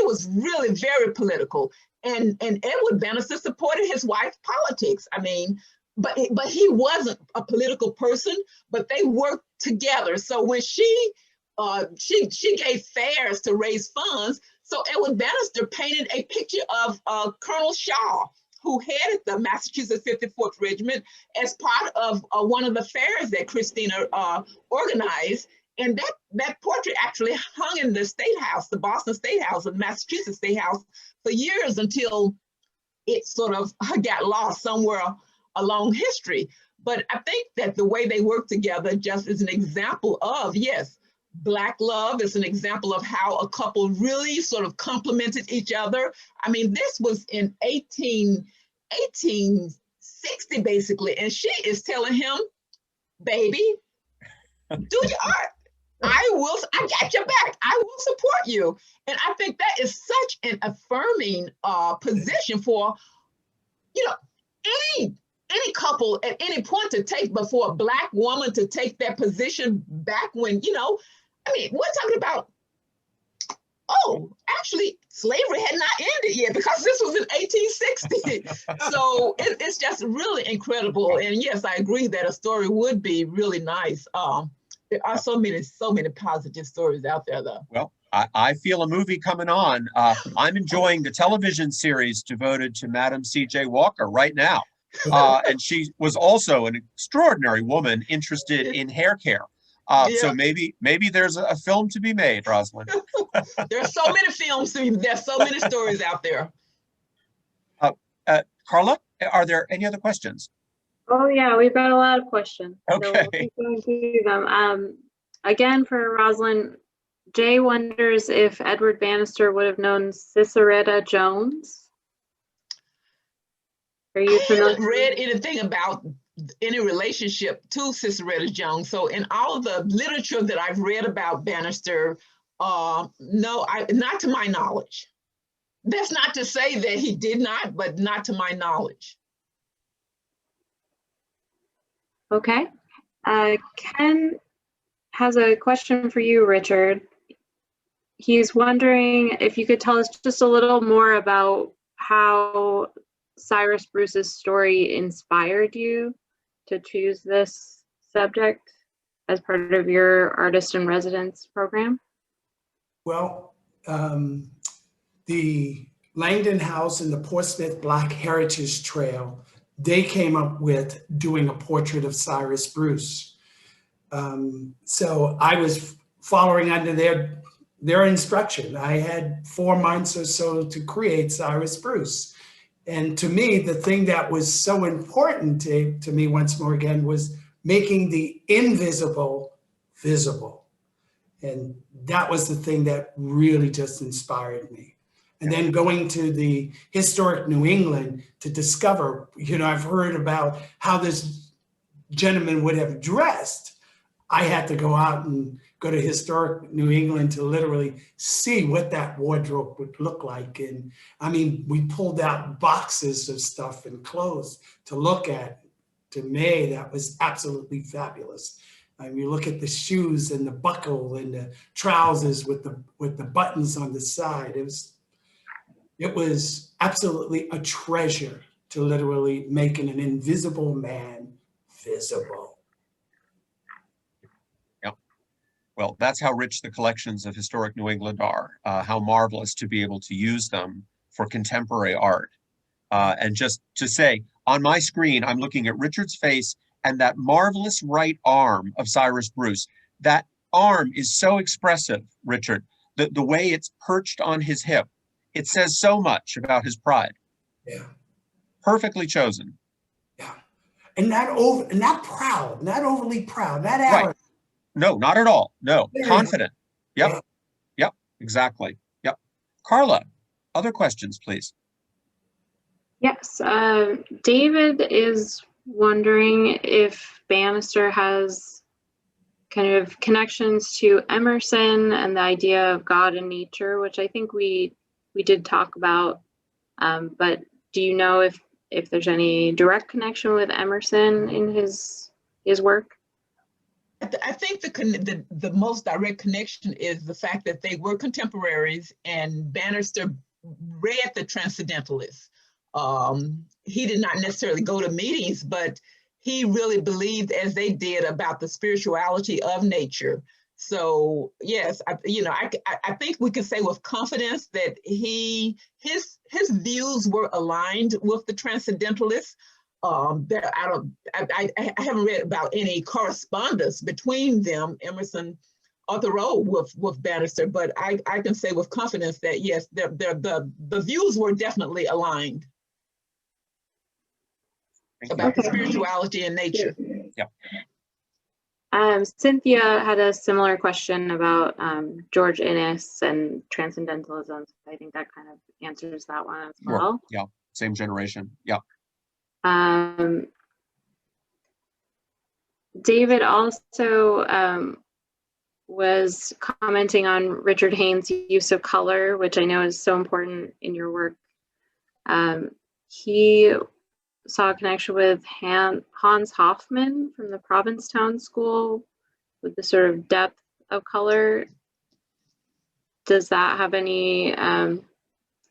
was really very political, and Edward Bannister supported his wife's politics. I mean, but he wasn't a political person, but they worked together. So when she gave fairs to raise funds, so Edward Bannister painted a picture of Colonel Shaw, who headed the Massachusetts 54th Regiment, as part of one of the fairs that Christina organized. And that portrait actually hung in the State House, the Boston State House and Massachusetts State House, for years, until it sort of got lost somewhere along history. But I think that the way they work together just is an example of, yes, Black love. Is an example of how a couple really sort of complemented each other. I mean, this was in 1860, basically, and she is telling him, baby, do your art. I got your back. I will support you. And I think that is such an affirming position for, any couple at any point to take, but for a Black woman to take that position back when, we're talking about, actually, slavery had not ended yet, because this was in 1860. So it's just really incredible. And yes, I agree that a story would be really nice. There are so many positive stories out there, though. Well, I feel a movie coming on. I'm enjoying the television series devoted to Madam C.J. Walker right now. And she was also an extraordinary woman interested in hair care. So maybe there's a film to be made, Rosalind. There's so many films, there's so many stories out there. Carla, are there any other questions? Oh yeah, we've got a lot of questions. Okay. So we'll keep going through them. Again, for Rosalind, Jay wonders if Edward Bannister would have known Ciceretta Jones. Are you familiar? I haven't read anything about any relationship to Ciceretta Jones. So in all of the literature that I've read about Bannister, no, not to my knowledge. That's not to say that he did not, but not to my knowledge. Okay. Ken has a question for you, Richard. He's wondering if you could tell us just a little more about how Cyrus Bruce's story inspired you to choose this subject as part of your artist in residence program. Well, the Langdon House and the Portsmouth Black Heritage Trail, they came up with doing a portrait of Cyrus Bruce. So I was following under their instruction. I had 4 months or so to create Cyrus Bruce. And to me, the thing that was so important to me, once more again, was making the invisible visible. And that was the thing that really just inspired me. And then going to the historic New England to discover, I've heard about how this gentleman would have dressed. I had to go out and go to historic New England to literally see what that wardrobe would look like. And I mean, we pulled out boxes of stuff and clothes to look at. To me, that was absolutely fabulous. I mean, you look at the shoes and the buckle and the trousers with the buttons on the side. It was absolutely a treasure to literally making an invisible man visible. Well, that's how rich the collections of historic New England are, how marvelous to be able to use them for contemporary art. And just to say, on my screen, I'm looking at Richard's face and that marvelous right arm of Cyrus Bruce. That arm is so expressive, Richard, the way it's perched on his hip. It says so much about his pride. Yeah. Perfectly chosen. Yeah. And not proud, not overly proud, not arrogant. Right. No, not at all. No, confident. Yep. Yeah. Yep. Exactly. Yep. Carla, other questions, please. Yes. David is wondering if Bannister has kind of connections to Emerson and the idea of God and nature, which I think we did talk about. But do you know if there's any direct connection with Emerson in his work? I think the most direct connection is the fact that they were contemporaries, and Bannister read the Transcendentalists. He did not necessarily go to meetings, but he really believed, as they did, about the spirituality of nature. So yes, I think we can say with confidence that his views were aligned with the Transcendentalists. I haven't read about any correspondence between them, Emerson or Thoreau, with Bannister, but I can say with confidence that yes, the views were definitely aligned about the spirituality and nature. Yeah. Cynthia had a similar question about George Inness and transcendentalism. I think that kind of answers that one as well. Yeah, same generation. Yeah. David also was commenting on Richard Haynes' use of color, which I know is so important in your work. He saw a connection with Hans Hofmann from the Provincetown School with the sort of depth of color. Does that have any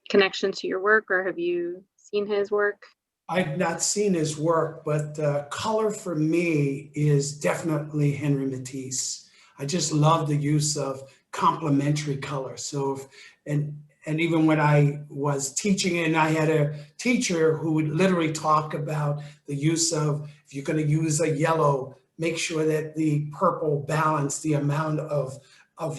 connection to your work, or have you seen his work? I've not seen his work, but color for me is definitely Henry Matisse. I just love the use of complementary color. So, and even when I was teaching, and I had a teacher who would literally talk about the use of, if you're going to use a yellow, make sure that the purple balance the amount of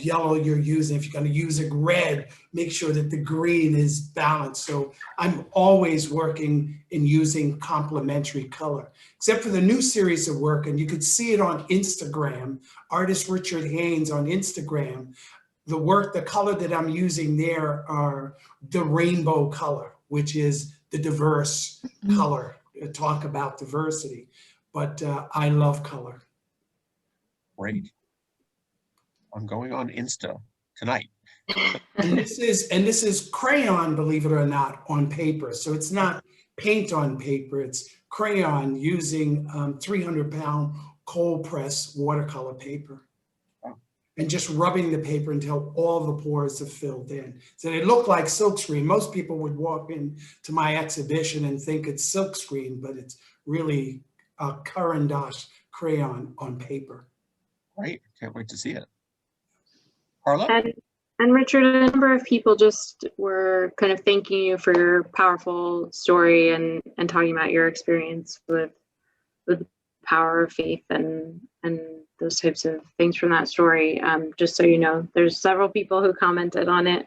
yellow you're using. If you're going to use a red, make sure that the green is balanced. So I'm always working in using complementary color, except for the new series of work. And you could see it on Instagram, artist Richard Haynes on Instagram. The work, the color that I'm using there are the rainbow color, which is the diverse color. Talk about diversity, but I love color. Great. I'm going on Insta tonight. And this is crayon, believe it or not, on paper. So it's not paint on paper, it's crayon using 300-pound cold press watercolor paper. And just rubbing the paper until all the pores are filled in. So it looked like silkscreen. Most people would walk into my exhibition and think it's silkscreen, but it's really a Caran d'Ache crayon on paper. Great, can't wait to see it. Carla? And Richard, a number of people just were kind of thanking you for your powerful story and talking about your experience with the power of faith and those types of things from that story. Just so you know, there's several people who commented on it.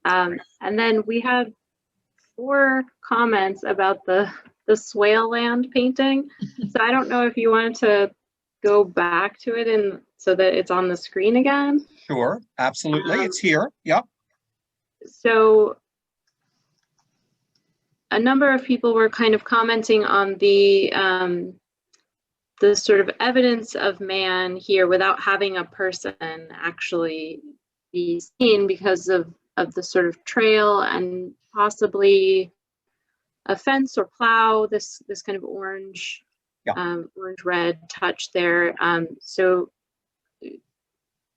And then we had 4 comments about the Swaleland painting. So I don't know if you wanted to go back to it and so that it's on the screen again. Sure, absolutely. It's here. Yep. So a number of people were kind of commenting on the sort of evidence of man here without having a person actually be seen because of the sort of trail and possibly a fence or plow, this kind of orange, orange red touch there. So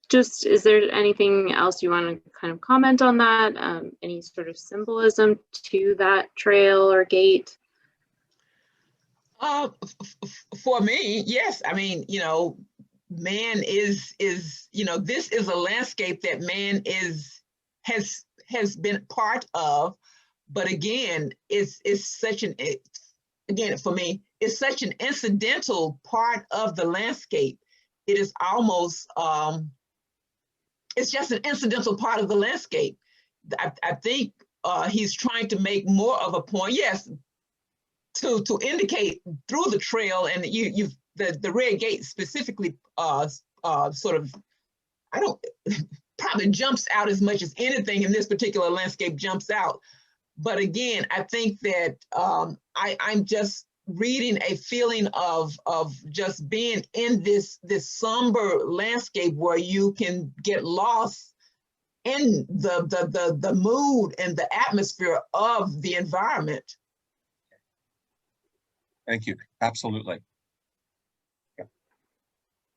just, is there anything else you want to kind of comment on that? Any sort of symbolism to that trail or gate? For me, yes. I mean, man is this is a landscape that man has been part of, but again, for me, it's such an incidental part of the landscape. It is almost it's just an incidental part of the landscape. I think he's trying to make more of a point. Yes. To indicate through the trail, and the red gate specifically sort of, probably jumps out as much as anything in this particular landscape jumps out. But again, I think that I'm just reading a feeling of just being in this somber landscape where you can get lost in the mood and the atmosphere of the environment. Thank you. Absolutely. Yeah.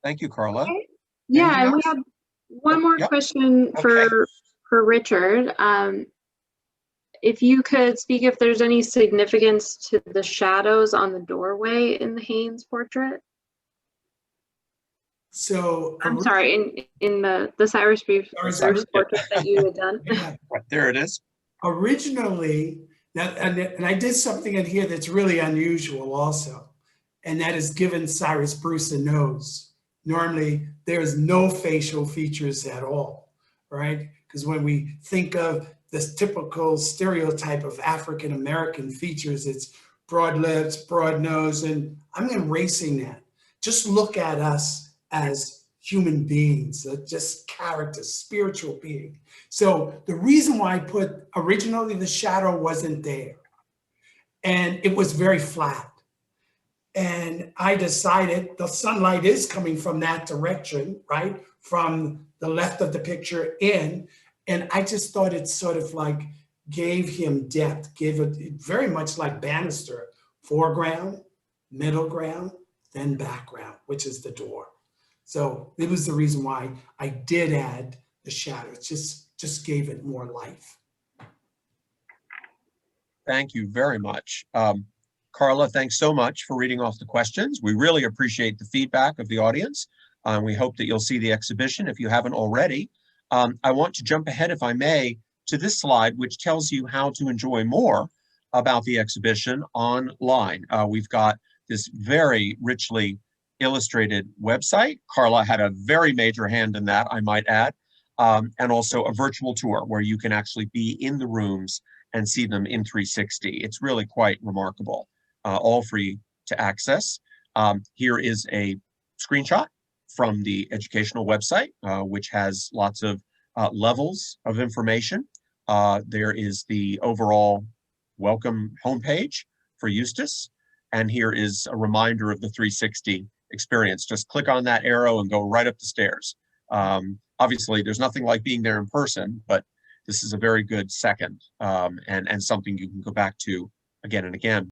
Thank you, Carla. Okay. Yeah, Anything and we else? have one more Yep. question Okay. for Richard. If you could speak if there's any significance to the shadows on the doorway in the Haynes portrait. So I'm sorry, in the Cyrus Bruce portrait that you had done. yeah. Right, there it is. Originally, and I did something in here that's really unusual also, and that is given Cyrus Bruce a nose. Normally, there's no facial features at all, right? Because when we think of this typical stereotype of African-American features, it's broad lips, broad nose, and I'm erasing that. Just look at us as human beings, just characters, spiritual being. So the reason why I put originally the shadow wasn't there, and it was very flat. And I decided the sunlight is coming from that direction, right? From the left of the picture in. And I just thought it sort of like gave him depth, gave it very much like Bannister, foreground, middle ground, then background, which is the door. So it was the reason why I did add the shadow. It just gave it more life. Thank you very much. Carla, thanks so much for reading off the questions. We really appreciate the feedback of the audience. We hope that you'll see the exhibition if you haven't already. I want to jump ahead, if I may, to this slide, which tells you how to enjoy more about the exhibition online. We've got this very richly illustrated website. Carla had a very major hand in that, I might add, and also a virtual tour where you can actually be in the rooms and see them in 360. It's really quite remarkable, all free to access. Here is a screenshot from the educational website, which has lots of levels of information. There is the overall welcome homepage for Eustis. And here is a reminder of the 360 experience. Just click on that arrow and go right up the stairs. Obviously, there's nothing like being there in person, but this is a very good second and something you can go back to again and again.